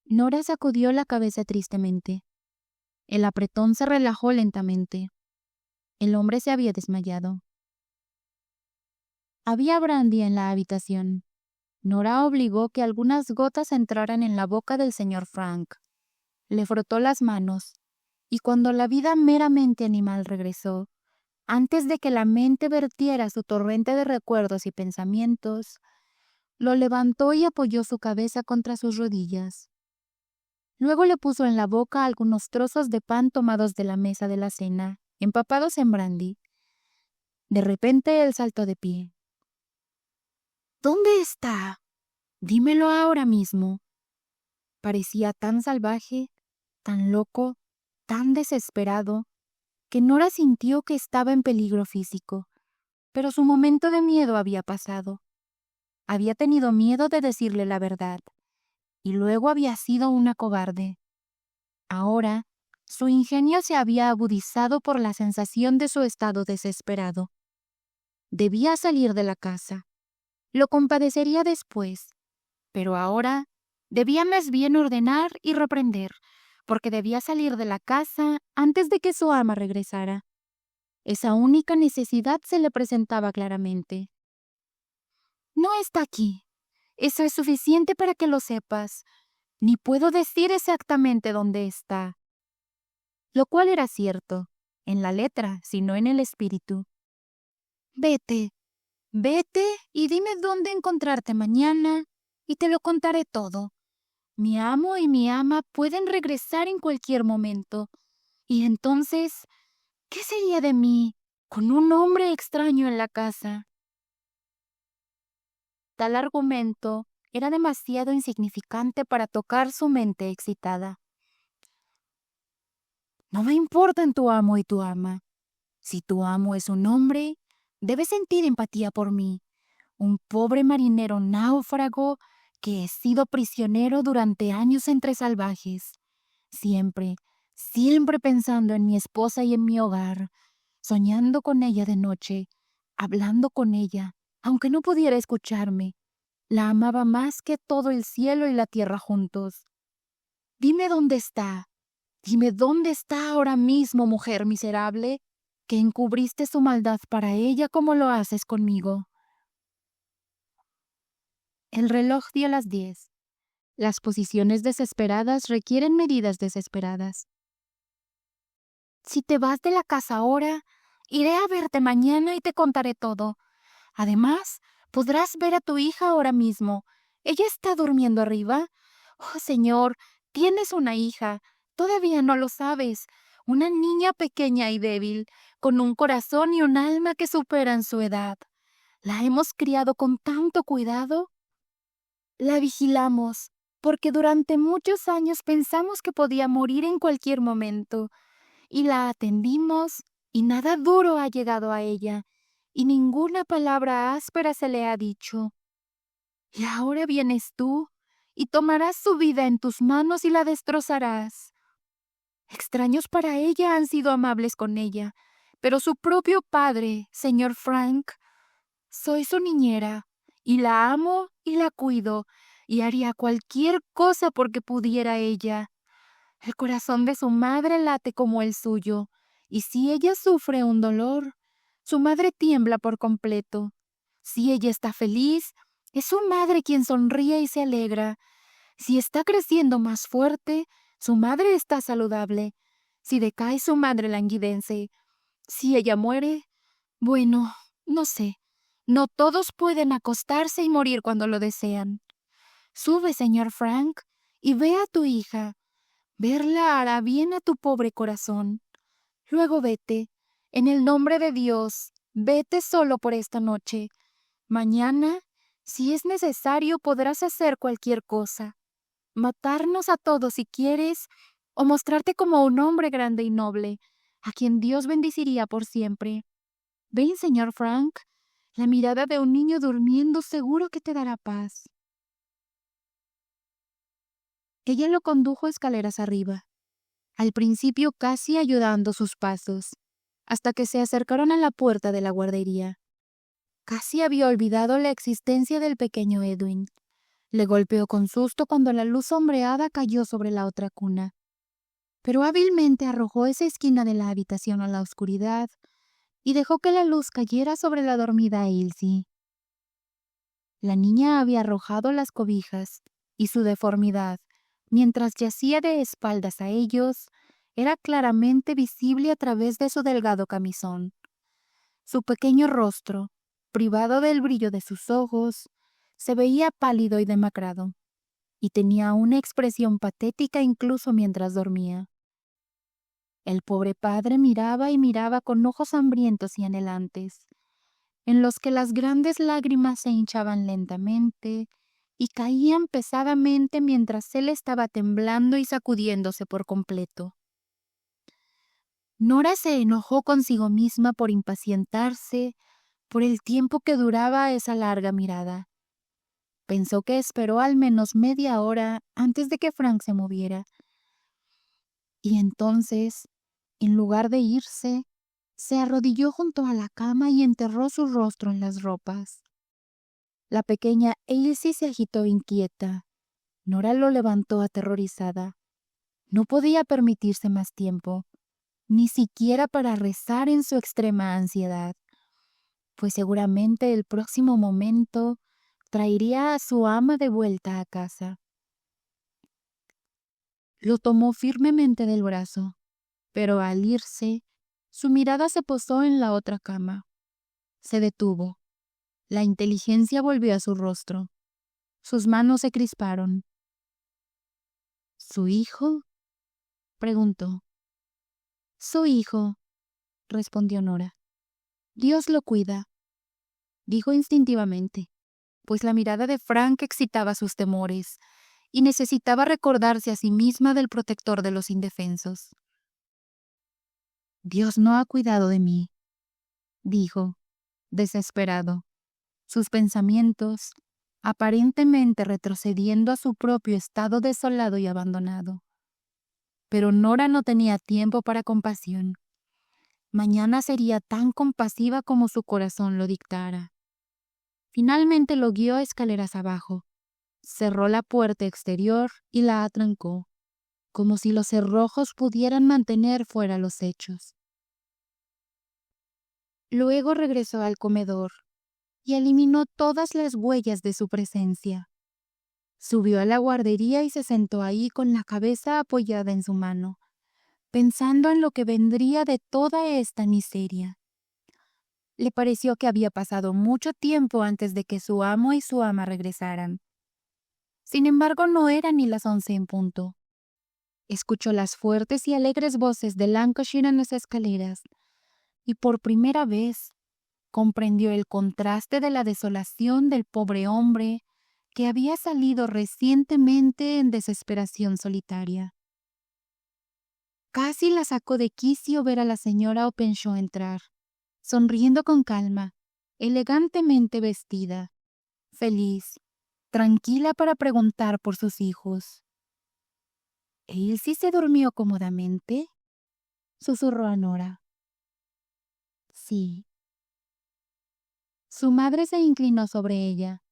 Nora sacudió la cabeza tristemente. El apretón se relajó lentamente. El hombre se había desmayado. Había brandy en la habitación. Nora obligó que algunas gotas entraran en la boca del señor Frank. Le frotó las manos, y cuando la vida meramente animal regresó, antes de que la mente vertiera su torrente de recuerdos y pensamientos, lo levantó y apoyó su cabeza contra sus rodillas. Luego le puso en la boca algunos trozos de pan tomados de la mesa de la cena, empapados en brandy. De repente él saltó de pie. ¿Dónde está? Dímelo ahora mismo. Parecía tan salvaje, tan loco, tan desesperado, que Nora sintió que estaba en peligro físico, pero su momento de miedo había pasado. Había tenido miedo de decirle la verdad, y luego había sido una cobarde. Ahora, su ingenio se había agudizado por la sensación de su estado desesperado. Debía salir de la casa. Lo compadecería después, pero ahora debía más bien ordenar y reprender, porque debía salir de la casa antes de que su ama regresara. Esa única necesidad se le presentaba claramente. No está aquí. Eso es suficiente para que lo sepas. Ni puedo decir exactamente dónde está. Lo cual era cierto, en la letra, sino en el espíritu. Vete, vete y dime dónde encontrarte mañana, y te lo contaré todo. Mi amo y mi ama pueden regresar en cualquier momento. Y entonces, ¿qué sería de mí con un hombre extraño en la casa? Tal argumento era demasiado insignificante para tocar su mente excitada. No me importan tu amo y tu ama. Si tu amo es un hombre, debe sentir empatía por mí, un pobre marinero náufrago que he sido prisionero durante años entre salvajes, siempre, siempre pensando en mi esposa y en mi hogar, soñando con ella de noche, hablando con ella, aunque no pudiera escucharme. La amaba más que todo el cielo y la tierra juntos. Dime dónde está. Dime dónde está ahora mismo, mujer miserable, que encubriste su maldad para ella como lo haces conmigo. El reloj dio las 10. Las posiciones desesperadas requieren medidas desesperadas. Si te vas de la casa ahora, iré a verte mañana y te contaré todo. Además, podrás ver a tu hija ahora mismo. Ella está durmiendo arriba. Oh, señor, tienes una hija. Todavía no lo sabes. Una niña pequeña y débil, con un corazón y un alma que superan su edad. La hemos criado con tanto cuidado. La vigilamos, porque durante muchos años pensamos que podía morir en cualquier momento, y la atendimos, y nada duro ha llegado a ella, y ninguna palabra áspera se le ha dicho. Y ahora vienes tú, y tomarás su vida en tus manos y la destrozarás. Extraños para ella han sido amables con ella, pero su propio padre, señor Frank, soy su niñera, y la amo y la cuido, y haría cualquier cosa porque pudiera ella. El corazón de su madre late como el suyo, y si ella sufre un dolor, su madre tiembla por completo. Si ella está feliz, es su madre quien sonríe y se alegra. Si está creciendo más fuerte, su madre está saludable. Si decae, su madre languidece. Si ella muere, bueno, no sé. No todos pueden acostarse y morir cuando lo desean. Sube, señor Frank, y ve a tu hija. Verla hará bien a tu pobre corazón. Luego vete. En el nombre de Dios, vete solo por esta noche. Mañana, si es necesario, podrás hacer cualquier cosa. Matarnos a todos si quieres, o mostrarte como un hombre grande y noble, a quien Dios bendeciría por siempre. Ven, señor Frank, la mirada de un niño durmiendo seguro que te dará paz. Ella lo condujo escaleras arriba, al principio casi ayudando sus pasos, hasta que se acercaron a la puerta de la guardería. Casi había olvidado la existencia del pequeño Edwin. Le golpeó con susto cuando la luz sombreada cayó sobre la otra cuna, pero hábilmente arrojó esa esquina de la habitación a la oscuridad y dejó que la luz cayera sobre la dormida Ilse. La niña había arrojado las cobijas, y su deformidad, mientras yacía de espaldas a ellos, era claramente visible a través de su delgado camisón. Su pequeño rostro, privado del brillo de sus ojos, se veía pálido y demacrado, y tenía una expresión patética incluso mientras dormía. El pobre padre miraba y miraba con ojos hambrientos y anhelantes, en los que las grandes lágrimas se hinchaban lentamente y caían pesadamente mientras él estaba temblando y sacudiéndose por completo. Nora se enojó consigo misma por impacientarse por el tiempo que duraba esa larga mirada. Pensó que esperó al menos media hora antes de que Frank se moviera. Y entonces, en lugar de irse, se arrodilló junto a la cama y enterró su rostro en las ropas. La pequeña Elsie se agitó inquieta. Nora lo levantó aterrorizada. No podía permitirse más tiempo. ni siquiera para rezar en su extrema ansiedad, pues seguramente el próximo momento traería a su ama de vuelta a casa. Lo tomó firmemente del brazo, pero al irse, su mirada se posó en la otra cama. Se detuvo. La inteligencia volvió a su rostro. Sus manos se crisparon. ¿Su hijo?, preguntó. Su hijo, respondió Nora. Dios lo cuida, dijo instintivamente, pues la mirada de Frank excitaba sus temores y necesitaba recordarse a sí misma del protector de los indefensos. Dios no ha cuidado de mí, dijo, desesperado, sus pensamientos aparentemente retrocediendo a su propio estado desolado y abandonado. Pero Nora no tenía tiempo para compasión. Mañana sería tan compasiva como su corazón lo dictara. Finalmente lo guió escaleras abajo, cerró la puerta exterior y la atrancó, como si los cerrojos pudieran mantener fuera los hechos. Luego regresó al comedor y eliminó todas las huellas de su presencia. Subió a la guardería y se sentó ahí con la cabeza apoyada en su mano, pensando en lo que vendría de toda esta miseria. Le pareció que había pasado mucho tiempo antes de que su amo y su ama regresaran. Sin embargo, no eran ni las 11 en punto. Escuchó las fuertes y alegres voces de Lancashire en las escaleras, y por primera vez comprendió el contraste de la desolación del pobre hombre que había salido recientemente en desesperación solitaria. Casi la sacó de quicio ver a la señora Openshaw entrar, sonriendo con calma, elegantemente vestida, feliz, tranquila para preguntar por sus hijos. ¿Elsie se durmió cómodamente?, susurró a Nora. Sí. Su madre se inclinó sobre ella,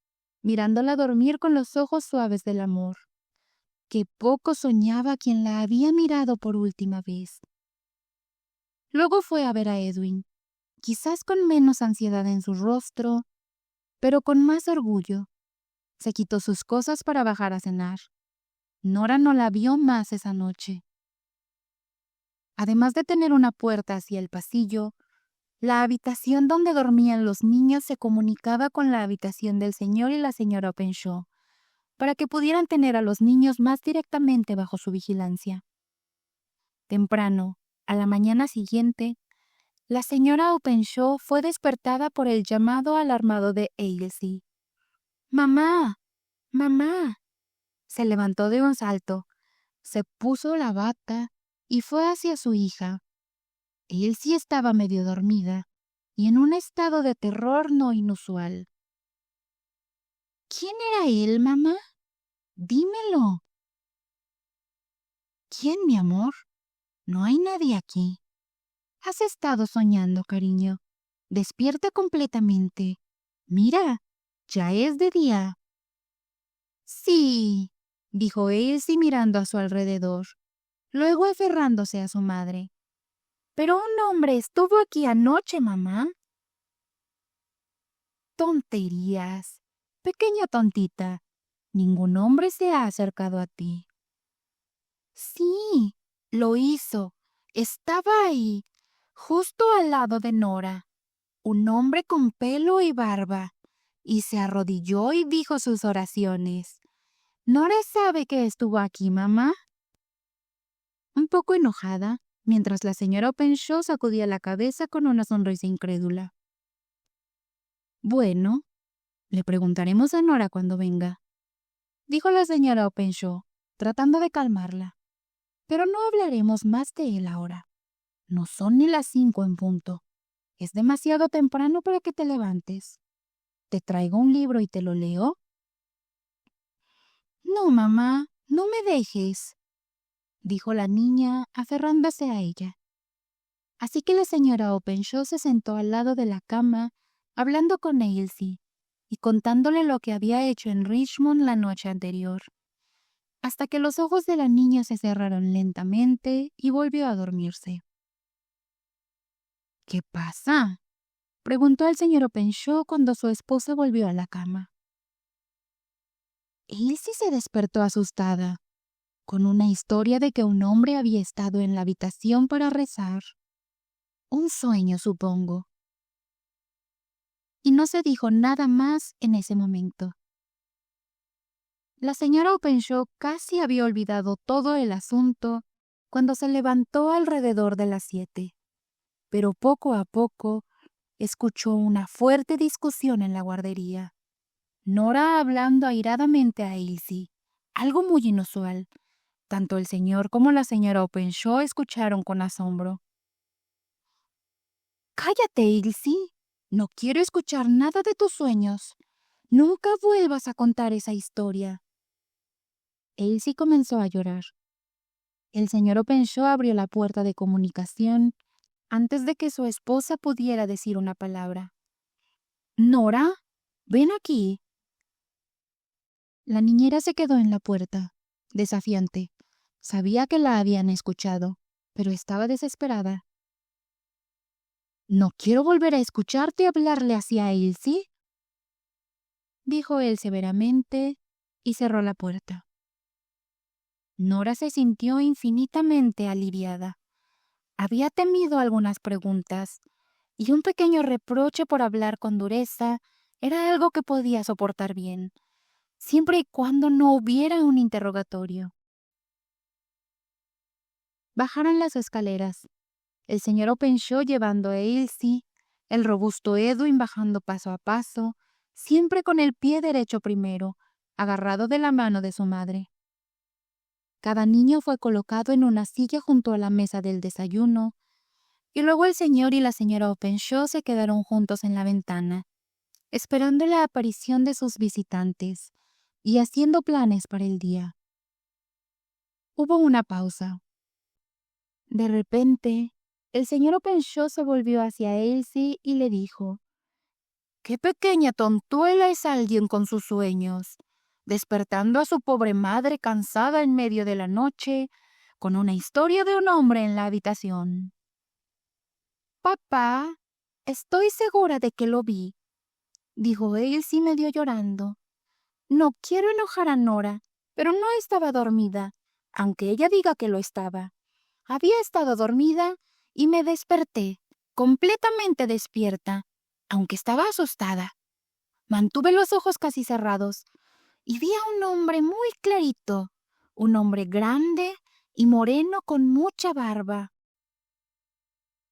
mirándola dormir con los ojos suaves del amor. Que poco soñaba quien la había mirado por última vez. Luego fue a ver a Edwin, quizás con menos ansiedad en su rostro, pero con más orgullo. Se quitó sus cosas para bajar a cenar. Nora no la vio más esa noche. Además de tener una puerta hacia el pasillo, la habitación donde dormían los niños se comunicaba con la habitación del señor y la señora Openshaw, para que pudieran tener a los niños más directamente bajo su vigilancia. Temprano, a la mañana siguiente, la señora Openshaw fue despertada por el llamado alarmado de Ailsie. ¡Mamá! ¡Mamá! Se levantó de un salto, se puso la bata y fue hacia su hija. Ailsie estaba medio dormida y en un estado de terror no inusual. ¿Quién era él, mamá? Dímelo. ¿Quién, mi amor? No hay nadie aquí. Has estado soñando, cariño. Despierta completamente. Mira, ya es de día. Sí, dijo Ailsie mirando a su alrededor, luego aferrándose a su madre. Pero un hombre estuvo aquí anoche, mamá. Tonterías. Pequeña tontita. Ningún hombre se ha acercado a ti. Sí, lo hizo. Estaba ahí, justo al lado de Nora, un hombre con pelo y barba, y se arrodilló y dijo sus oraciones. ¿Nora sabe que estuvo aquí, mamá? Un poco enojada, mientras la señora Openshaw sacudía la cabeza con una sonrisa incrédula. Bueno, le preguntaremos a Nora cuando venga, dijo la señora Openshaw, tratando de calmarla. Pero no hablaremos más de él ahora. No son ni las 5 en punto. Es demasiado temprano para que te levantes. ¿Te traigo un libro y te lo leo? No, mamá, no me dejes, dijo la niña, aferrándose a ella. Así que la señora Openshaw se sentó al lado de la cama, hablando con Ailsie y contándole lo que había hecho en Richmond la noche anterior, hasta que los ojos de la niña se cerraron lentamente y volvió a dormirse. ¿Qué pasa?, preguntó el señor Openshaw cuando su esposa volvió a la cama. Ilse se despertó asustada, con una historia de que un hombre había estado en la habitación para rezar. Un sueño, supongo. Y no se dijo nada más en ese momento. La señora Openshaw casi había olvidado todo el asunto cuando se levantó alrededor de las 7, pero poco a poco escuchó una fuerte discusión en la guardería. Nora hablando airadamente a Ilse, algo muy inusual. Tanto el señor como la señora Openshaw escucharon con asombro. «Cállate, Ilse. No quiero escuchar nada de tus sueños. Nunca vuelvas a contar esa historia». Ilse comenzó a llorar. El señor Openshaw abrió la puerta de comunicación antes de que su esposa pudiera decir una palabra. «Nora, ven aquí». La niñera se quedó en la puerta, desafiante. Sabía que la habían escuchado, pero estaba desesperada. «No quiero volver a escucharte hablarle así a Ilse», dijo él severamente y cerró la puerta. Nora se sintió infinitamente aliviada. Había temido algunas preguntas, y un pequeño reproche por hablar con dureza era algo que podía soportar bien, siempre y cuando no hubiera un interrogatorio. Bajaron las escaleras, el señor Openshaw llevando a Ilse, el robusto Edwin bajando paso a paso, siempre con el pie derecho primero, agarrado de la mano de su madre. Cada niño fue colocado en una silla junto a la mesa del desayuno, y luego el señor y la señora Openshaw se quedaron juntos en la ventana, esperando la aparición de sus visitantes y haciendo planes para el día. Hubo una pausa. De repente, el señor Openshaw se volvió hacia Elsie y le dijo: «¡Qué pequeña tontuela es alguien con sus sueños! Despertando a su pobre madre cansada en medio de la noche, con una historia de un hombre en la habitación». «Papá, estoy segura de que lo vi», dijo Elsie medio llorando. «No quiero enojar a Nora, pero no estaba dormida, aunque ella diga que lo estaba. Había estado dormida y me desperté, completamente despierta, aunque estaba asustada. Mantuve los ojos casi cerrados y vi a un hombre muy clarito, un hombre grande y moreno con mucha barba.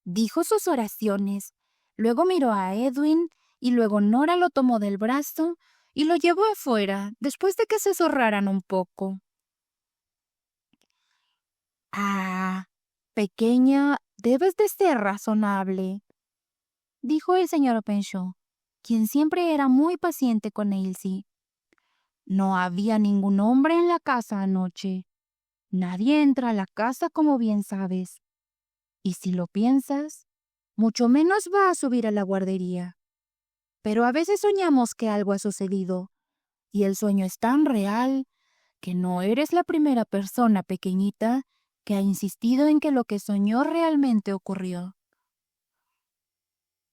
Dijo sus oraciones, luego miró a Edwin y luego Nora lo tomó del brazo y lo llevó afuera después de que se zorraran un poco». «Ah, pequeña, debes de ser razonable», dijo el señor Openshaw, quien siempre era muy paciente con Elsie. «No había ningún hombre en la casa anoche. Nadie entra a la casa, como bien sabes. Y si lo piensas, mucho menos va a subir a la guardería. Pero a veces soñamos que algo ha sucedido, y el sueño es tan real que no eres la primera persona, pequeñita, que ha insistido en que lo que soñó realmente ocurrió».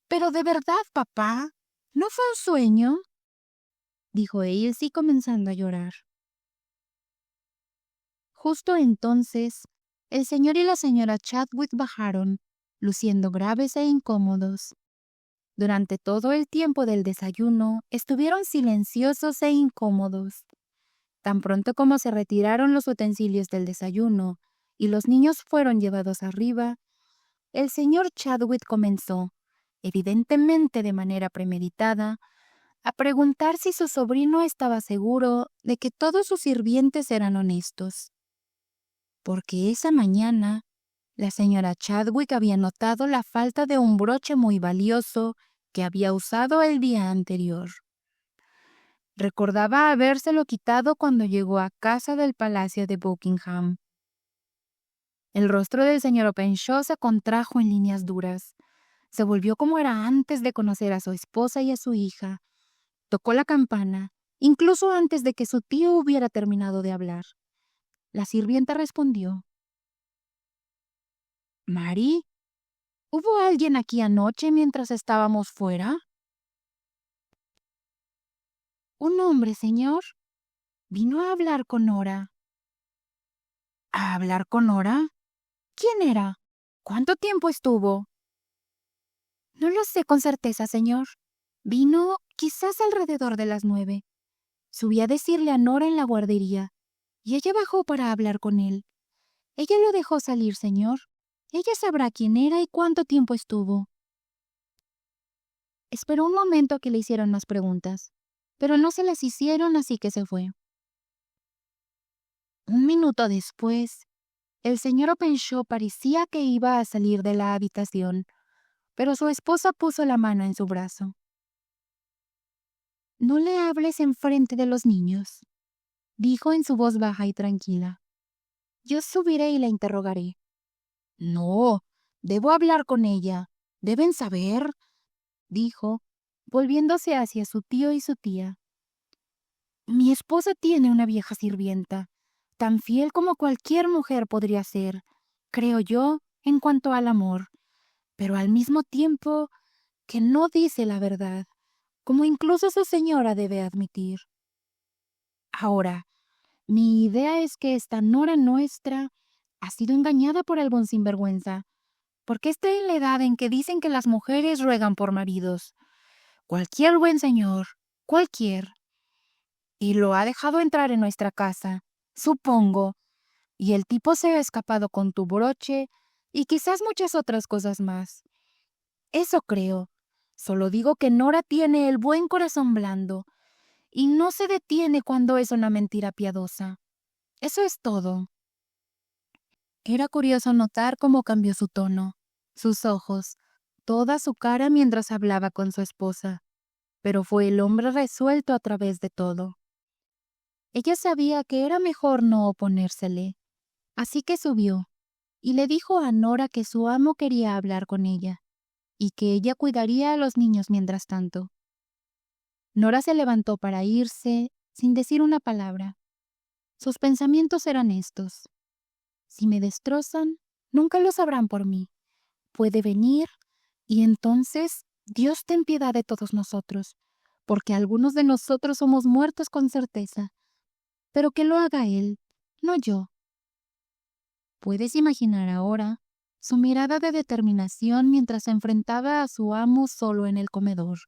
«Pero de verdad, papá, ¿no fue un sueño?», dijo Elsie comenzando a llorar. Justo entonces, el señor y la señora Chadwick bajaron, luciendo graves e incómodos. Durante todo el tiempo del desayuno, estuvieron silenciosos e incómodos. Tan pronto como se retiraron los utensilios del desayuno y los niños fueron llevados arriba, el señor Chadwick comenzó, evidentemente de manera premeditada, a preguntar si su sobrino estaba seguro de que todos sus sirvientes eran honestos. Porque esa mañana, la señora Chadwick había notado la falta de un broche muy valioso que había usado el día anterior. Recordaba habérselo quitado cuando llegó a casa del Palacio de Buckingham. El rostro del señor Openshaw se contrajo en líneas duras. Se volvió como era antes de conocer a su esposa y a su hija. Tocó la campana, incluso antes de que su tío hubiera terminado de hablar. La sirvienta respondió. «Mary, ¿Hubo alguien aquí anoche mientras estábamos fuera? Un hombre, señor. Vino a hablar con Nora. ¿A hablar con Nora? ¿Quién era? ¿Cuánto tiempo estuvo? No lo sé con certeza, señor. Vino quizás alrededor de las 9. Subí a decirle a Nora en la guardería, y ella bajó para hablar con él. Ella lo dejó salir, señor. Ella sabrá quién era y cuánto tiempo estuvo. Esperó un momento a que le hicieran más preguntas, pero no se las hicieron, así que se fue. Un minuto después, el señor Openshaw parecía que iba a salir de la habitación, pero su esposa puso la mano en su brazo. No le hables enfrente de los niños, dijo en su voz baja y tranquila. Yo subiré y la interrogaré. No, debo hablar con ella. Deben saber, dijo, volviéndose hacia su tío y su tía. Mi esposa tiene una vieja sirvienta, tan fiel como cualquier mujer podría ser, creo yo, en cuanto al amor, pero al mismo tiempo que no dice la verdad, como incluso su señora debe admitir. Ahora, mi idea es que esta nora nuestra ha sido engañada por algún sinvergüenza, porque está en la edad en que dicen que las mujeres ruegan por maridos. Cualquier buen señor, cualquier. Y lo ha dejado entrar en nuestra casa, supongo, y el tipo se ha escapado con tu broche y quizás muchas otras cosas más. Eso creo. Solo digo que Nora tiene el buen corazón blando y no se detiene cuando es una mentira piadosa. Eso es todo. Era curioso notar cómo cambió su tono, sus ojos, toda su cara mientras hablaba con su esposa, pero fue el hombre resuelto a través de todo. Ella sabía que era mejor no oponérsele, así que subió y le dijo a Nora que su amo quería hablar con ella y que ella cuidaría a los niños mientras tanto. Nora se levantó para irse sin decir una palabra. Sus pensamientos eran estos. Si me destrozan, nunca lo sabrán por mí. Puede venir y entonces Dios ten piedad de todos nosotros, porque algunos de nosotros somos muertos con certeza. Pero que lo haga Él, no yo. Puedes imaginar ahora su mirada de determinación mientras se enfrentaba a su amo solo en el comedor.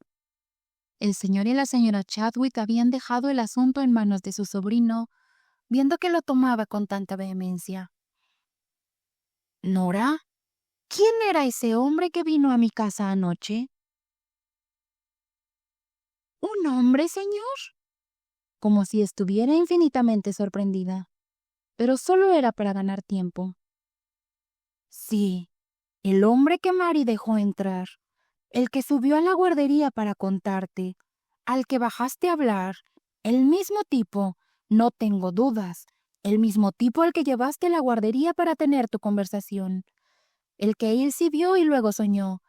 El señor y la señora Chadwick habían dejado el asunto en manos de su sobrino, viendo que lo tomaba con tanta vehemencia. ¿Nora? ¿Quién era ese hombre que vino a mi casa anoche? ¿Un hombre, señor? Como si estuviera infinitamente sorprendida, pero solo era para ganar tiempo. Sí, el hombre que Mary dejó entrar, el que subió a la guardería para contarte, al que bajaste a hablar, el mismo tipo, no tengo dudas, el mismo tipo al que llevaste a la guardería para tener tu conversación, el que Ilse vio y luego soñó,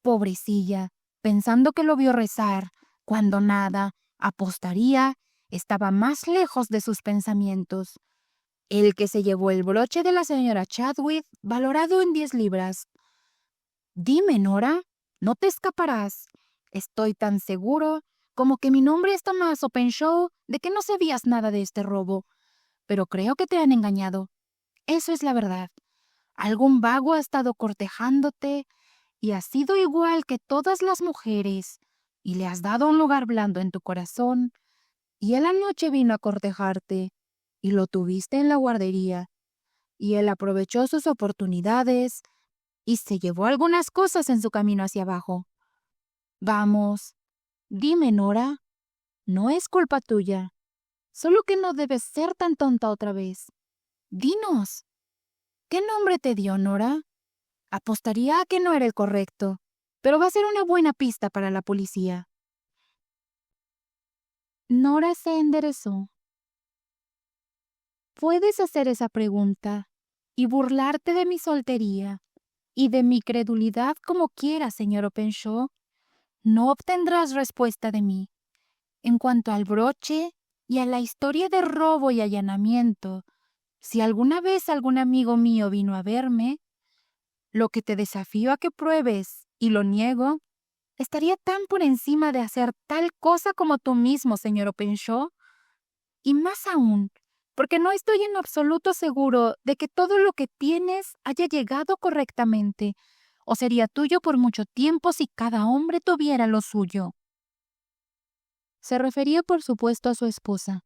pobrecilla, pensando que lo vio rezar, cuando nada, apostaría, estaba más lejos de sus pensamientos. El que se llevó el broche de la señora Chadwick, valorado en 10 libras. Dime, Nora, no te escaparás. Estoy tan seguro como que mi nombre es Tomás Openshaw de que no sabías nada de este robo. Pero creo que te han engañado. Eso es la verdad. Algún vago ha estado cortejándote y has sido igual que todas las mujeres y le has dado un lugar blando en tu corazón y él anoche vino a cortejarte y lo tuviste en la guardería y él aprovechó sus oportunidades y se llevó algunas cosas en su camino hacia abajo. Vamos, dime, Nora, no es culpa tuya, solo que no debes ser tan tonta otra vez. Dinos, ¿qué nombre te dio, Nora? Apostaría a que no era el correcto, pero va a ser una buena pista para la policía. Nora se enderezó. Puedes hacer esa pregunta y burlarte de mi soltería y de mi credulidad como quieras, señor Openshaw. No obtendrás respuesta de mí. En cuanto al broche y a la historia de robo y allanamiento, si alguna vez algún amigo mío vino a verme, Lo que te desafío a que pruebes, y lo niego, estaría tan por encima de hacer tal cosa como tú mismo, señor Openshaw. Y más aún, porque no estoy en absoluto seguro de que todo lo que tienes haya llegado correctamente, o sería tuyo por mucho tiempo si cada hombre tuviera lo suyo. Se refería, por supuesto, a su esposa,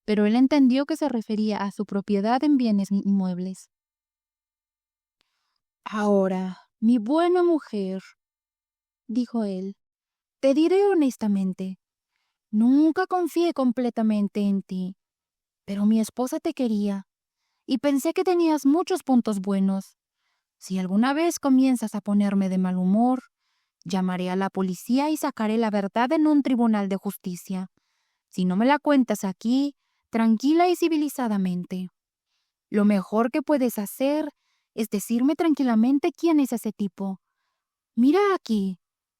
pero él entendió que se refería a su propiedad en bienes inmuebles. Ahora, mi buena mujer, dijo él, te diré honestamente, nunca confié completamente en ti, pero mi esposa te quería y pensé que tenías muchos puntos buenos. Si alguna vez comienzas a ponerme de mal humor, llamaré a la policía y sacaré la verdad en un tribunal de justicia. Si no me la cuentas aquí, tranquila y civilizadamente. Lo mejor que puedes hacer es decirme tranquilamente quién es ese tipo. Mira aquí,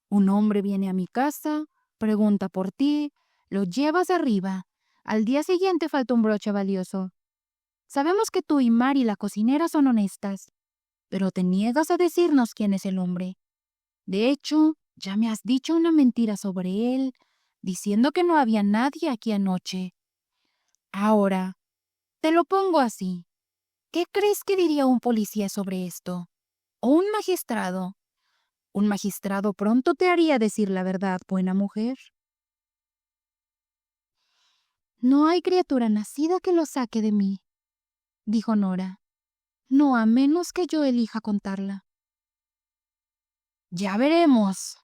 un hombre viene a mi casa, pregunta por ti, lo llevas arriba. Al día siguiente falta un broche valioso. Sabemos que tú y Mary, la cocinera, son honestas, pero te niegas a decirnos quién es el hombre. De hecho, ya me has dicho una mentira sobre él, diciendo que no había nadie aquí anoche. Ahora, te lo pongo así. ¿Qué crees que diría un policía sobre esto? ¿O un magistrado? Un magistrado pronto te haría decir la verdad, buena mujer. No hay criatura nacida que lo saque de mí, dijo Nora. No a menos que yo elija contarla. Ya veremos,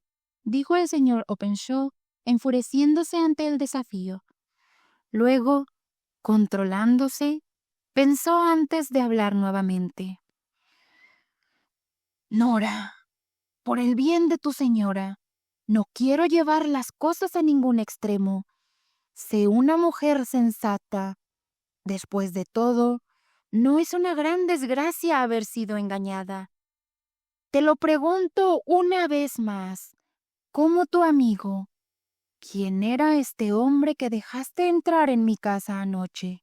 dijo el señor Openshaw, enfureciéndose ante el desafío. Luego, controlándose, pensó antes de hablar nuevamente. Nora, por el bien de tu señora, no quiero llevar las cosas a ningún extremo. Sé una mujer sensata. Después de todo, no es una gran desgracia haber sido engañada. Te lo pregunto una vez más, como tu amigo, ¿quién era este hombre que dejaste entrar en mi casa anoche?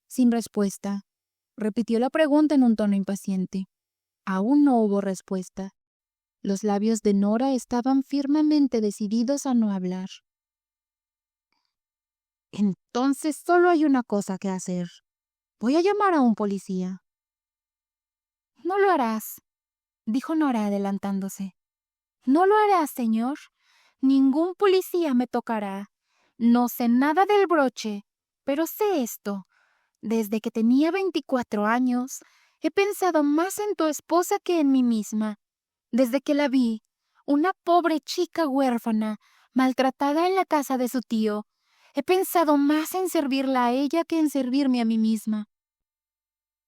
Sin respuesta, repitió la pregunta en un tono impaciente. Aún no hubo respuesta. Los labios de Nora estaban firmemente decididos a no hablar. Entonces solo hay una cosa que hacer. Voy a llamar a un policía. No lo harás, dijo Nora adelantándose. No lo harás, señor. Ningún policía me tocará. No sé nada del broche, pero sé esto. Desde que tenía 24 años, he pensado más en tu esposa que en mí misma. Desde que la vi, una pobre chica huérfana, maltratada en la casa de su tío, he pensado más en servirla a ella que en servirme a mí misma.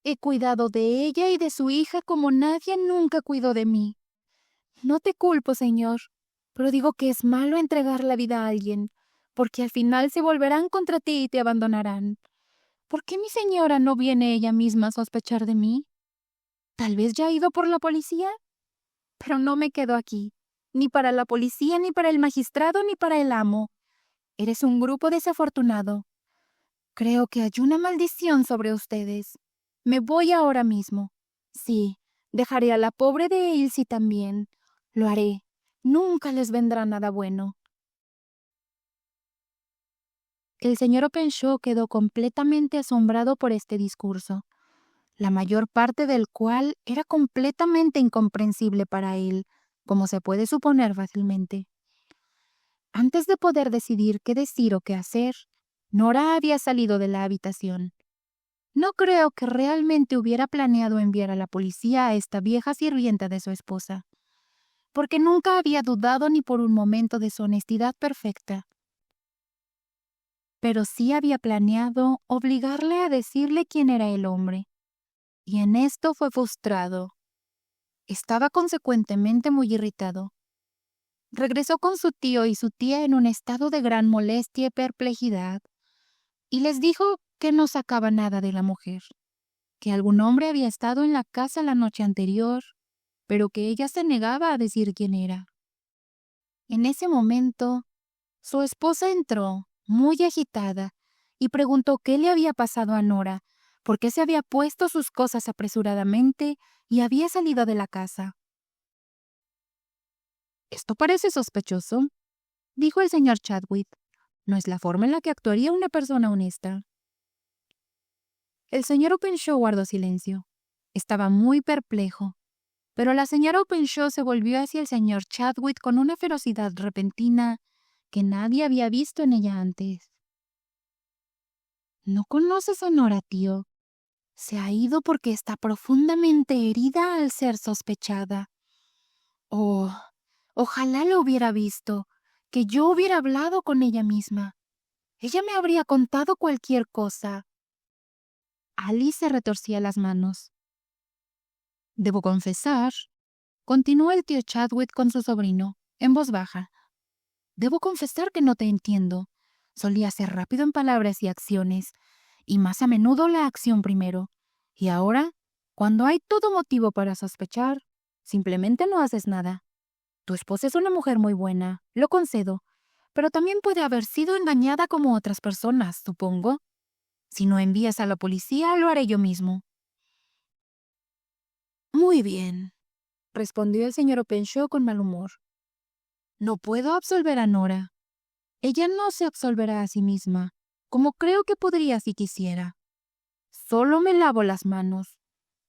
He cuidado de ella y de su hija como nadie nunca cuidó de mí. No te culpo, señor, pero digo que es malo entregar la vida a alguien, porque al final se volverán contra ti y te abandonarán. ¿Por qué mi señora no viene ella misma a sospechar de mí? Tal vez ya ha ido por la policía. Pero no me quedo aquí, ni para la policía, ni para el magistrado, ni para el amo. Eres un grupo desafortunado. Creo que hay una maldición sobre ustedes. Me voy ahora mismo. Sí, dejaré a la pobre de Ilse también. Lo haré. Nunca les vendrá nada bueno. El señor Openshaw quedó completamente asombrado por este discurso, la mayor parte del cual era completamente incomprensible para él, como se puede suponer fácilmente. Antes de poder decidir qué decir o qué hacer, Nora había salido de la habitación. No creo que realmente hubiera planeado enviar a la policía a esta vieja sirvienta de su esposa, porque nunca había dudado ni por un momento de su honestidad perfecta. Pero sí había planeado obligarle a decirle quién era el hombre, y en esto fue frustrado. Estaba consecuentemente muy irritado. Regresó con su tío y su tía en un estado de gran molestia y perplejidad, y les dijo que no sacaba nada de la mujer, que algún hombre había estado en la casa la noche anterior, pero que ella se negaba a decir quién era. En ese momento, su esposa entró, muy agitada, y preguntó qué le había pasado a Nora, por qué se había puesto sus cosas apresuradamente y había salido de la casa. «Esto parece sospechoso», dijo el señor Chadwick. «No es la forma en la que actuaría una persona honesta». El señor Openshaw guardó silencio. Estaba muy perplejo. Pero la señora Openshaw se volvió hacia el señor Chadwick con una ferocidad repentina que nadie había visto en ella antes. «¿No conoces a Nora, tío? Se ha ido porque está profundamente herida al ser sospechada. Oh, ojalá lo hubiera visto, que yo hubiera hablado con ella misma. Ella me habría contado cualquier cosa». Alice se retorcía las manos. «Debo confesar», continuó el tío Chadwick con su sobrino, en voz baja. «Debo confesar que no te entiendo. Solía ser rápido en palabras y acciones, y más a menudo la acción primero. Y ahora, cuando hay todo motivo para sospechar, simplemente no haces nada. Tu esposa es una mujer muy buena, lo concedo, pero también puede haber sido engañada como otras personas, supongo. Si no envías a la policía, lo haré yo mismo». «Muy bien», respondió el señor Openshaw con mal humor. «No puedo absolver a Nora. Ella no se absolverá a sí misma, como creo que podría si quisiera. Solo me lavo las manos,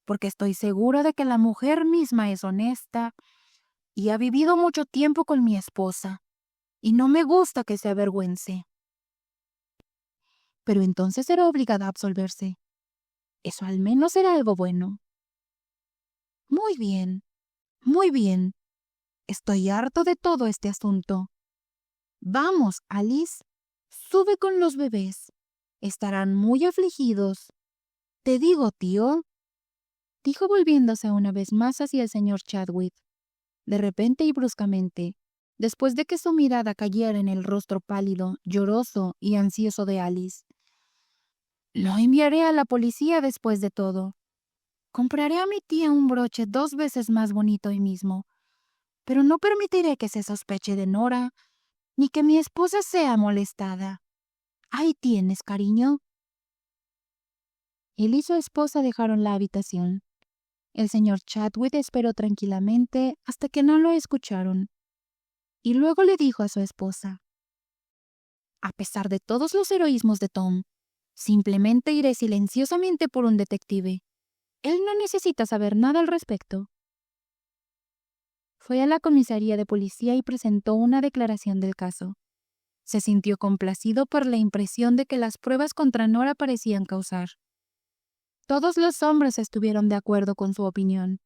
porque estoy segura de que la mujer misma es honesta y ha vivido mucho tiempo con mi esposa, y no me gusta que se avergüence». «Pero entonces será obligada a absolverse. Eso al menos será algo bueno». «Muy bien, muy bien. Estoy harto de todo este asunto. Vamos, Alice, sube con los bebés. Estarán muy afligidos. Te digo, tío», dijo volviéndose una vez más hacia el señor Chadwick, de repente y bruscamente, después de que su mirada cayera en el rostro pálido, lloroso y ansioso de Alice. «Lo enviaré a la policía después de todo. Compraré a mi tía un broche 2 veces más bonito hoy mismo, pero no permitiré que se sospeche de Nora, ni que mi esposa sea molestada. Ahí tienes, cariño». Él y su esposa dejaron la habitación. El señor Chadwick esperó tranquilamente hasta que no lo escucharon, y luego le dijo a su esposa: «A pesar de todos los heroísmos de Tom, simplemente iré silenciosamente por un detective. Él no necesita saber nada al respecto». Fue a la comisaría de policía y presentó una declaración del caso. Se sintió complacido por la impresión de que las pruebas contra Nora parecían causar. Todos los hombres estuvieron de acuerdo con su opinión,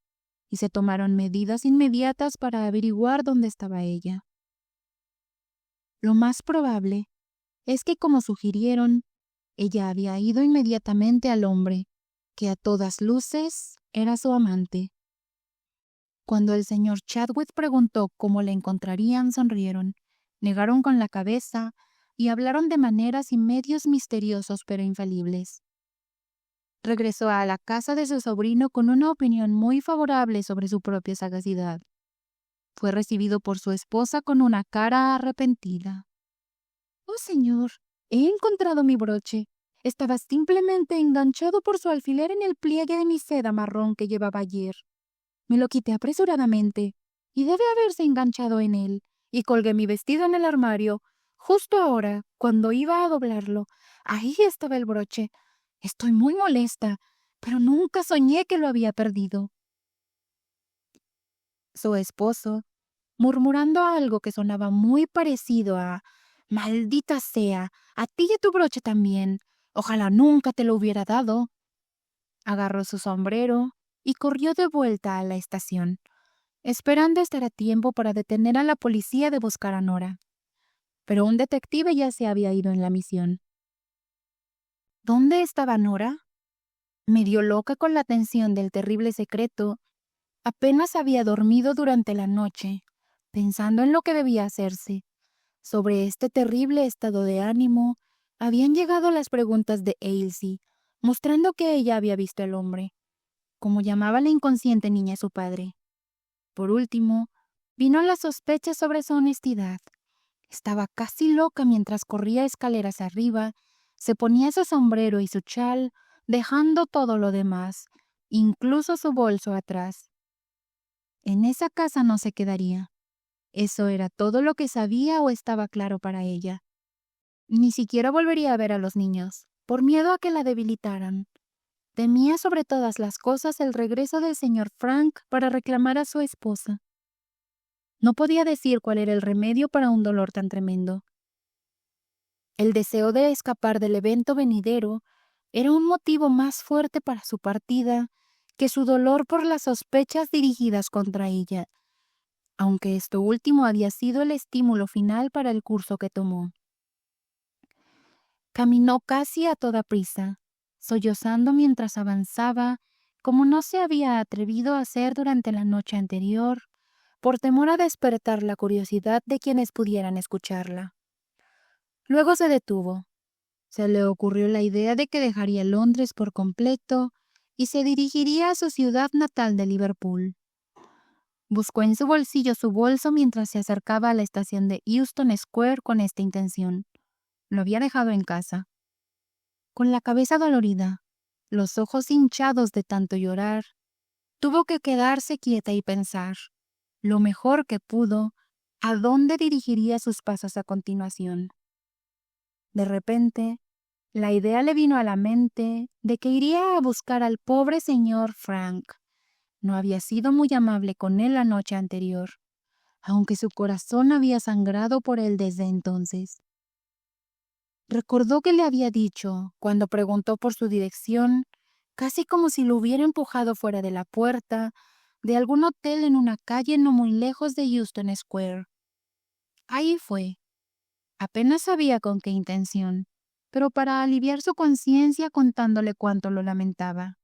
y se tomaron medidas inmediatas para averiguar dónde estaba ella. Lo más probable es que, como sugirieron, ella había ido inmediatamente al hombre, que a todas luces era su amante. Cuando el señor Chadwick preguntó cómo la encontrarían, sonrieron, negaron con la cabeza y hablaron de maneras y medios misteriosos pero infalibles. Regresó a la casa de su sobrino con una opinión muy favorable sobre su propia sagacidad. Fue recibido por su esposa con una cara arrepentida. «Oh, señor, he encontrado mi broche. Estaba simplemente enganchado por su alfiler en el pliegue de mi seda marrón que llevaba ayer. Me lo quité apresuradamente, y debe haberse enganchado en él, y colgué mi vestido en el armario. Justo ahora, cuando iba a doblarlo, ahí estaba el broche. Estoy muy molesta, pero nunca soñé que lo había perdido». Su esposo, murmurando algo que sonaba muy parecido a «Maldita sea, a ti y a tu broche también. Ojalá nunca te lo hubiera dado», agarró su sombrero y corrió de vuelta a la estación, esperando estar a tiempo para detener a la policía de buscar a Nora. Pero un detective ya se había ido en la misión. ¿Dónde estaba Nora? Medio loca con la tensión del terrible secreto, apenas había dormido durante la noche, pensando en lo que debía hacerse. Sobre este terrible estado de ánimo, habían llegado las preguntas de Ailsie, mostrando que ella había visto al hombre, como llamaba la inconsciente niña a su padre. Por último, vino la sospecha sobre su honestidad. Estaba casi loca mientras corría escaleras arriba, se ponía su sombrero y su chal, dejando todo lo demás, incluso su bolso atrás. En esa casa no se quedaría. Eso era todo lo que sabía o estaba claro para ella. Ni siquiera volvería a ver a los niños, por miedo a que la debilitaran. Temía sobre todas las cosas el regreso del señor Frank para reclamar a su esposa. No podía decir cuál era el remedio para un dolor tan tremendo. El deseo de escapar del evento venidero era un motivo más fuerte para su partida que su dolor por las sospechas dirigidas contra ella, aunque esto último había sido el estímulo final para el curso que tomó. Caminó casi a toda prisa, sollozando mientras avanzaba, como no se había atrevido a hacer durante la noche anterior, por temor a despertar la curiosidad de quienes pudieran escucharla. Luego se detuvo. Se le ocurrió la idea de que dejaría Londres por completo y se dirigiría a su ciudad natal de Liverpool. Buscó en su bolsillo su bolso mientras se acercaba a la estación de Euston Square con esta intención. Lo había dejado en casa. Con la cabeza dolorida, los ojos hinchados de tanto llorar, tuvo que quedarse quieta y pensar, lo mejor que pudo, a dónde dirigiría sus pasos a continuación. De repente, la idea le vino a la mente de que iría a buscar al pobre señor Frank. No había sido muy amable con él la noche anterior, aunque su corazón había sangrado por él desde entonces. Recordó que le había dicho, cuando preguntó por su dirección, casi como si lo hubiera empujado fuera de la puerta de algún hotel en una calle no muy lejos de Euston Square. Ahí fue. Apenas sabía con qué intención, pero para aliviar su conciencia contándole cuánto lo lamentaba.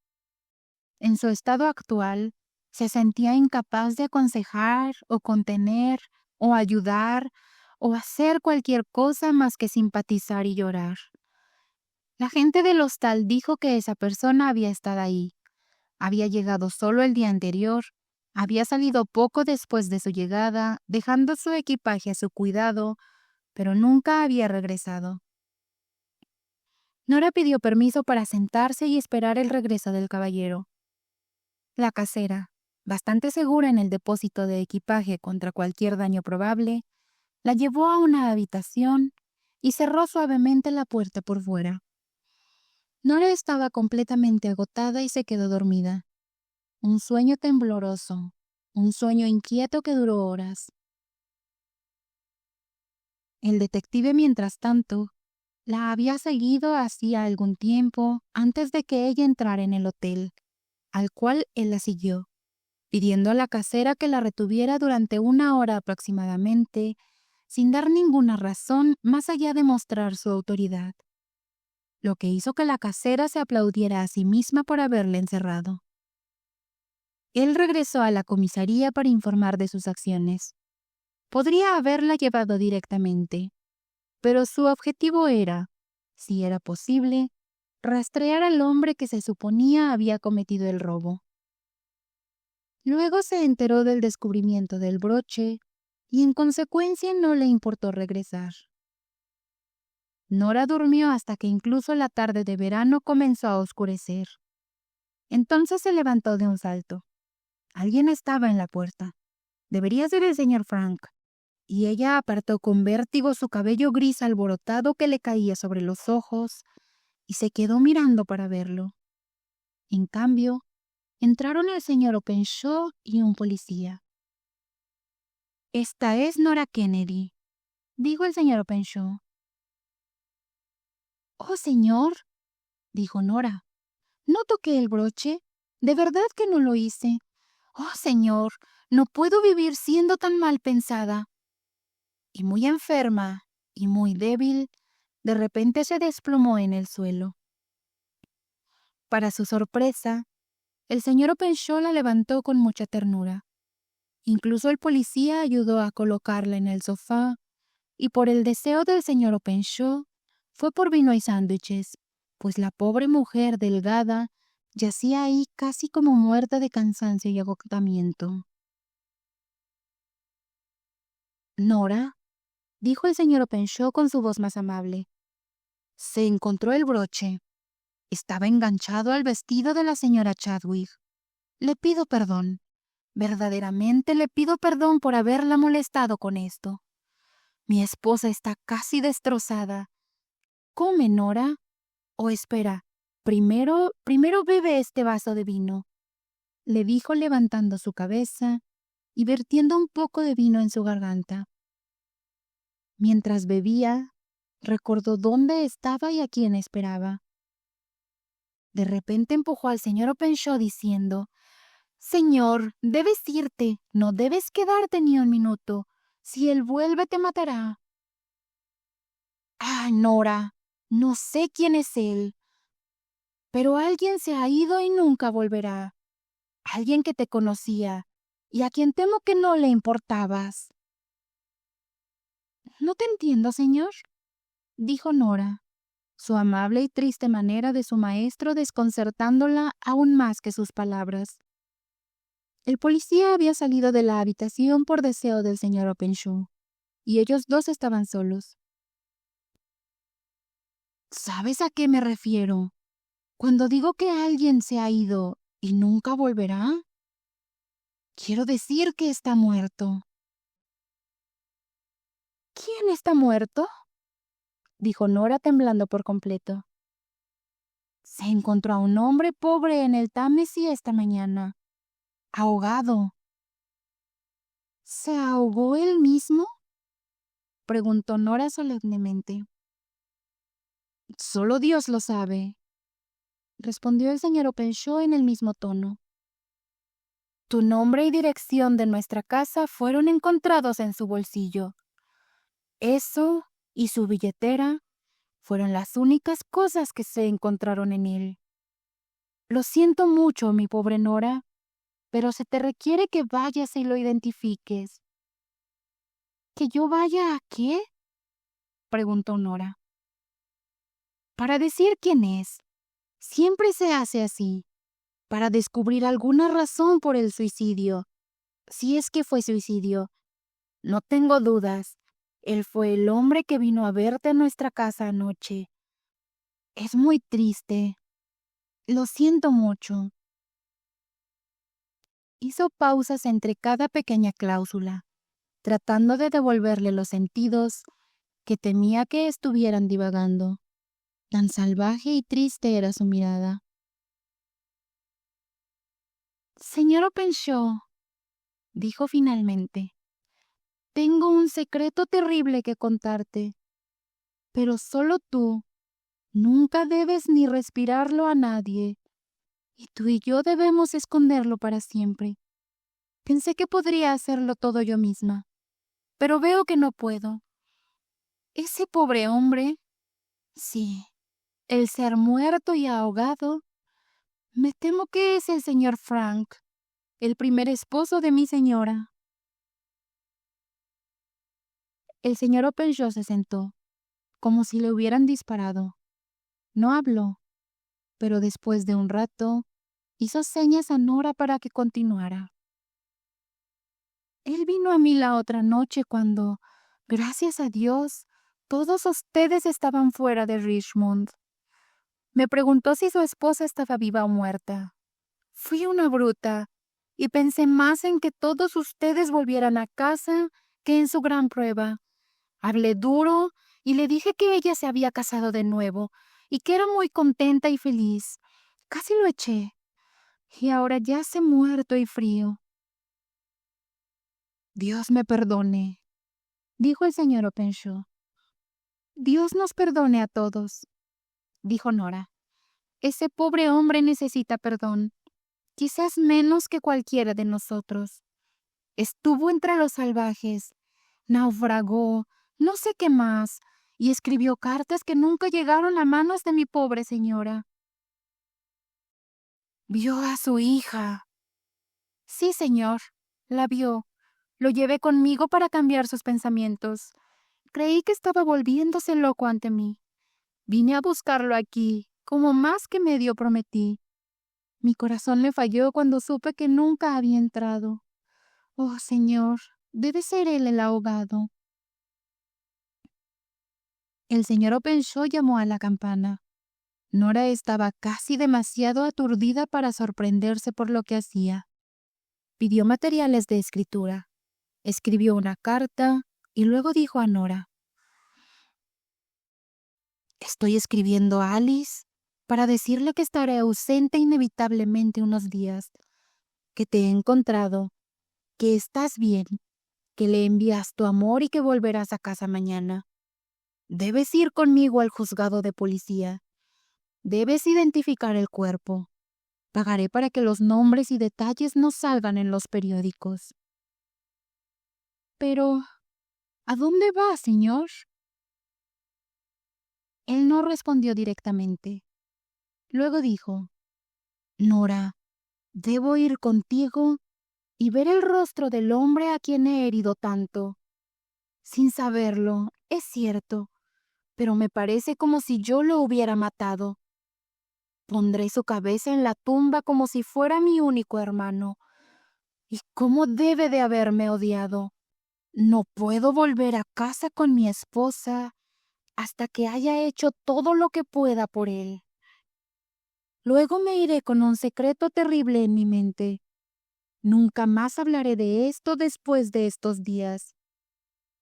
En su estado actual, se sentía incapaz de aconsejar o contener o ayudar o hacer cualquier cosa más que simpatizar y llorar. La gente del hostal dijo que esa persona había estado ahí. Había llegado solo el día anterior, había salido poco después de su llegada, dejando su equipaje a su cuidado, pero nunca había regresado. Nora pidió permiso para sentarse y esperar el regreso del caballero. La casera, bastante segura en el depósito de equipaje contra cualquier daño probable, la llevó a una habitación y cerró suavemente la puerta por fuera. Nora estaba completamente agotada y se quedó dormida. Un sueño tembloroso, un sueño inquieto que duró horas. El detective, mientras tanto, la había seguido hacía algún tiempo antes de que ella entrara en el hotel, al cual él la siguió, pidiendo a la casera que la retuviera durante 1 hora aproximadamente, sin dar ninguna razón más allá de mostrar su autoridad, lo que hizo que la casera se aplaudiera a sí misma por haberle encerrado. Él regresó a la comisaría para informar de sus acciones. Podría haberla llevado directamente, pero su objetivo era, si era posible, rastrear al hombre que se suponía había cometido el robo. Luego se enteró del descubrimiento del broche y en consecuencia no le importó regresar. Nora durmió hasta que incluso la tarde de verano comenzó a oscurecer. Entonces se levantó de un salto. Alguien estaba en la puerta. Debería ser el señor Frank. Y ella apartó con vértigo su cabello gris alborotado que le caía sobre los ojos y se quedó mirando para verlo. En cambio, entraron el señor Openshaw y un policía. «Esta es Nora Kennedy», dijo el señor Openshaw. «Oh, señor», dijo Nora, «no toqué el broche. De verdad que no lo hice. Oh, señor, no puedo vivir siendo tan mal pensada». Y muy enferma y muy débil, de repente se desplomó en el suelo. Para su sorpresa, el señor Openshaw la levantó con mucha ternura. Incluso el policía ayudó a colocarla en el sofá, y por el deseo del señor Openshaw, fue por vino y sándwiches, pues la pobre mujer delgada yacía ahí casi como muerta de cansancio y agotamiento. «Nora», dijo el señor Openshaw con su voz más amable, «se encontró el broche». Estaba enganchado al vestido de la señora Chadwick. Le pido perdón. Verdaderamente le pido perdón por haberla molestado con esto. Mi esposa está casi destrozada. ¿Come, Nora? O espera, primero bebe este vaso de vino, le dijo levantando su cabeza y vertiendo un poco de vino en su garganta. Mientras bebía, recordó dónde estaba y a quién esperaba. De repente empujó al señor Openshaw diciendo: «Señor, debes irte, no debes quedarte ni un minuto. Si él vuelve te matará». «Ah, Nora, no sé quién es él, pero alguien se ha ido y nunca volverá. Alguien que te conocía y a quien temo que no le importabas». «No te entiendo, señor», dijo Nora, su amable y triste manera de su maestro desconcertándola aún más que sus palabras. El policía había salido de la habitación por deseo del señor Openshaw, y ellos dos estaban solos. «¿Sabes a qué me refiero cuando digo que alguien se ha ido y nunca volverá? Quiero decir que está muerto». «¿Quién está muerto?», dijo Nora temblando por completo. «Se encontró a un hombre pobre en el Támesis esta mañana, ahogado». «¿Se ahogó él mismo?», preguntó Nora solemnemente. «Solo Dios lo sabe», respondió el señor Openshaw en el mismo tono. «Tu nombre y dirección de nuestra casa fueron encontrados en su bolsillo. Eso y su billetera fueron las únicas cosas que se encontraron en él. Lo siento mucho, mi pobre Nora, pero se te requiere que vayas y lo identifiques». «¿Que yo vaya a qué?», preguntó Nora. «Para decir quién es. Siempre se hace así, para descubrir alguna razón por el suicidio. Si es que fue suicidio, no tengo dudas. Él fue el hombre que vino a verte a nuestra casa anoche. Es muy triste. Lo siento mucho». Hizo pausas entre cada pequeña cláusula, tratando de devolverle los sentidos que temía que estuvieran divagando. Tan salvaje y triste era su mirada. «Señor Openshaw», dijo finalmente, «tengo un secreto terrible que contarte, pero solo tú. Nunca debes ni respirarlo a nadie, y tú y yo debemos esconderlo para siempre. Pensé que podría hacerlo todo yo misma, pero veo que no puedo. Ese pobre hombre, sí, el ser muerto y ahogado, me temo que es el señor Frank, el primer esposo de mi señora». El señor Openshaw se sentó, como si le hubieran disparado. No habló, pero después de un rato hizo señas a Nora para que continuara. «Él vino a mí la otra noche cuando, gracias a Dios, todos ustedes estaban fuera de Richmond. Me preguntó si su esposa estaba viva o muerta. Fui una bruta y pensé más en que todos ustedes volvieran a casa que en su gran prueba. Hablé duro y le dije que ella se había casado de nuevo y que era muy contenta y feliz. Casi lo eché. Y ahora yace muerto y frío». «Dios me perdone», dijo el señor Openshaw. «Dios nos perdone a todos», dijo Nora. «Ese pobre hombre necesita perdón, quizás menos que cualquiera de nosotros. Estuvo entre los salvajes, naufragó, no sé qué más, y escribió cartas que nunca llegaron a manos de mi pobre señora». «¿Vio a su hija?». «Sí, señor, la vio. Lo llevé conmigo para cambiar sus pensamientos. Creí que estaba volviéndose loco ante mí. Vine a buscarlo aquí, como más que medio prometí. Mi corazón le falló cuando supe que nunca había entrado. Oh, señor, debe ser él el ahogado». El señor Openshaw llamó a la campana. Nora estaba casi demasiado aturdida para sorprenderse por lo que hacía. Pidió materiales de escritura, escribió una carta y luego dijo a Nora: «Estoy escribiendo a Alice para decirle que estaré ausente inevitablemente unos días, que te he encontrado, que estás bien, que le envías tu amor y que volverás a casa mañana. Debes ir conmigo al juzgado de policía. Debes identificar el cuerpo. Pagaré para que los nombres y detalles no salgan en los periódicos». «Pero, ¿a dónde va, señor?». Él no respondió directamente. Luego dijo: «Nora, debo ir contigo y ver el rostro del hombre a quien he herido tanto. Sin saberlo, es cierto, pero me parece como si yo lo hubiera matado. Pondré su cabeza en la tumba como si fuera mi único hermano. ¿Y cómo debe de haberme odiado? No puedo volver a casa con mi esposa hasta que haya hecho todo lo que pueda por él. Luego me iré con un secreto terrible en mi mente. Nunca más hablaré de esto después de estos días.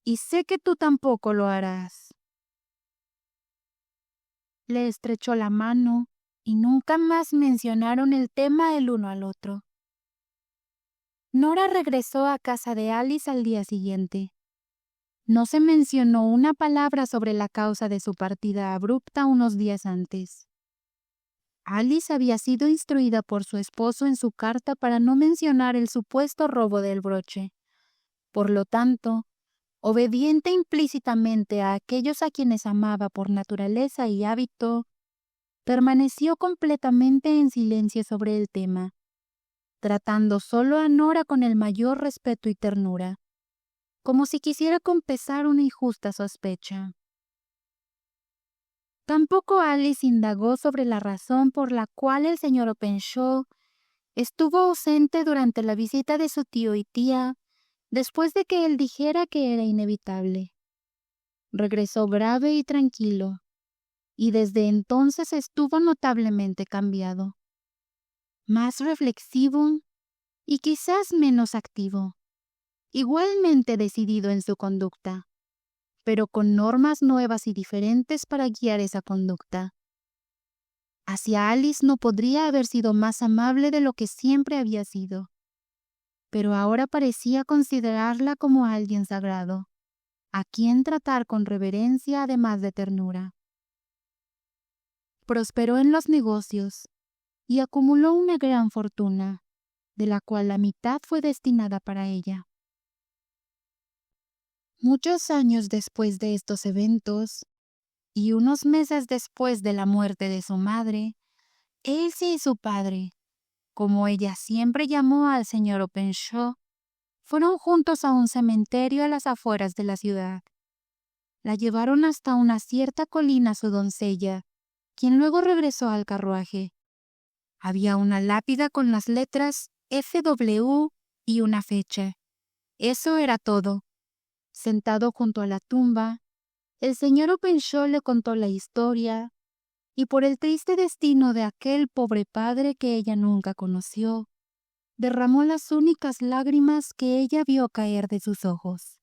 Y sé que tú tampoco lo harás». Le estrechó la mano y nunca más mencionaron el tema el uno al otro. Nora regresó a casa de Alice al día siguiente. No se mencionó una palabra sobre la causa de su partida abrupta unos días antes. Alice había sido instruida por su esposo en su carta para no mencionar el supuesto robo del broche. Por lo tanto, obediente implícitamente a aquellos a quienes amaba por naturaleza y hábito, permaneció completamente en silencio sobre el tema, tratando solo a Nora con el mayor respeto y ternura, como si quisiera compensar una injusta sospecha. Tampoco Alice indagó sobre la razón por la cual el señor Openshaw estuvo ausente durante la visita de su tío y tía después de que él dijera que era inevitable. Regresó breve y tranquilo, y desde entonces estuvo notablemente cambiado, más reflexivo y quizás menos activo, igualmente decidido en su conducta, pero con normas nuevas y diferentes para guiar esa conducta. Hacia Alice no podría haber sido más amable de lo que siempre había sido, pero ahora parecía considerarla como alguien sagrado, a quien tratar con reverencia además de ternura. Prosperó en los negocios y acumuló una gran fortuna, de la cual la mitad fue destinada para ella. Muchos años después de estos eventos, y unos meses después de la muerte de su madre, Elsie y su padre, como ella siempre llamó al señor Openshaw, fueron juntos a un cementerio a las afueras de la ciudad. La llevaron hasta una cierta colina su doncella, quien luego regresó al carruaje. Había una lápida con las letras FW y una fecha. Eso era todo. Sentado junto a la tumba, el señor Openshaw le contó la historia, y por el triste destino de aquel pobre padre que ella nunca conoció, derramó las únicas lágrimas que ella vio caer de sus ojos.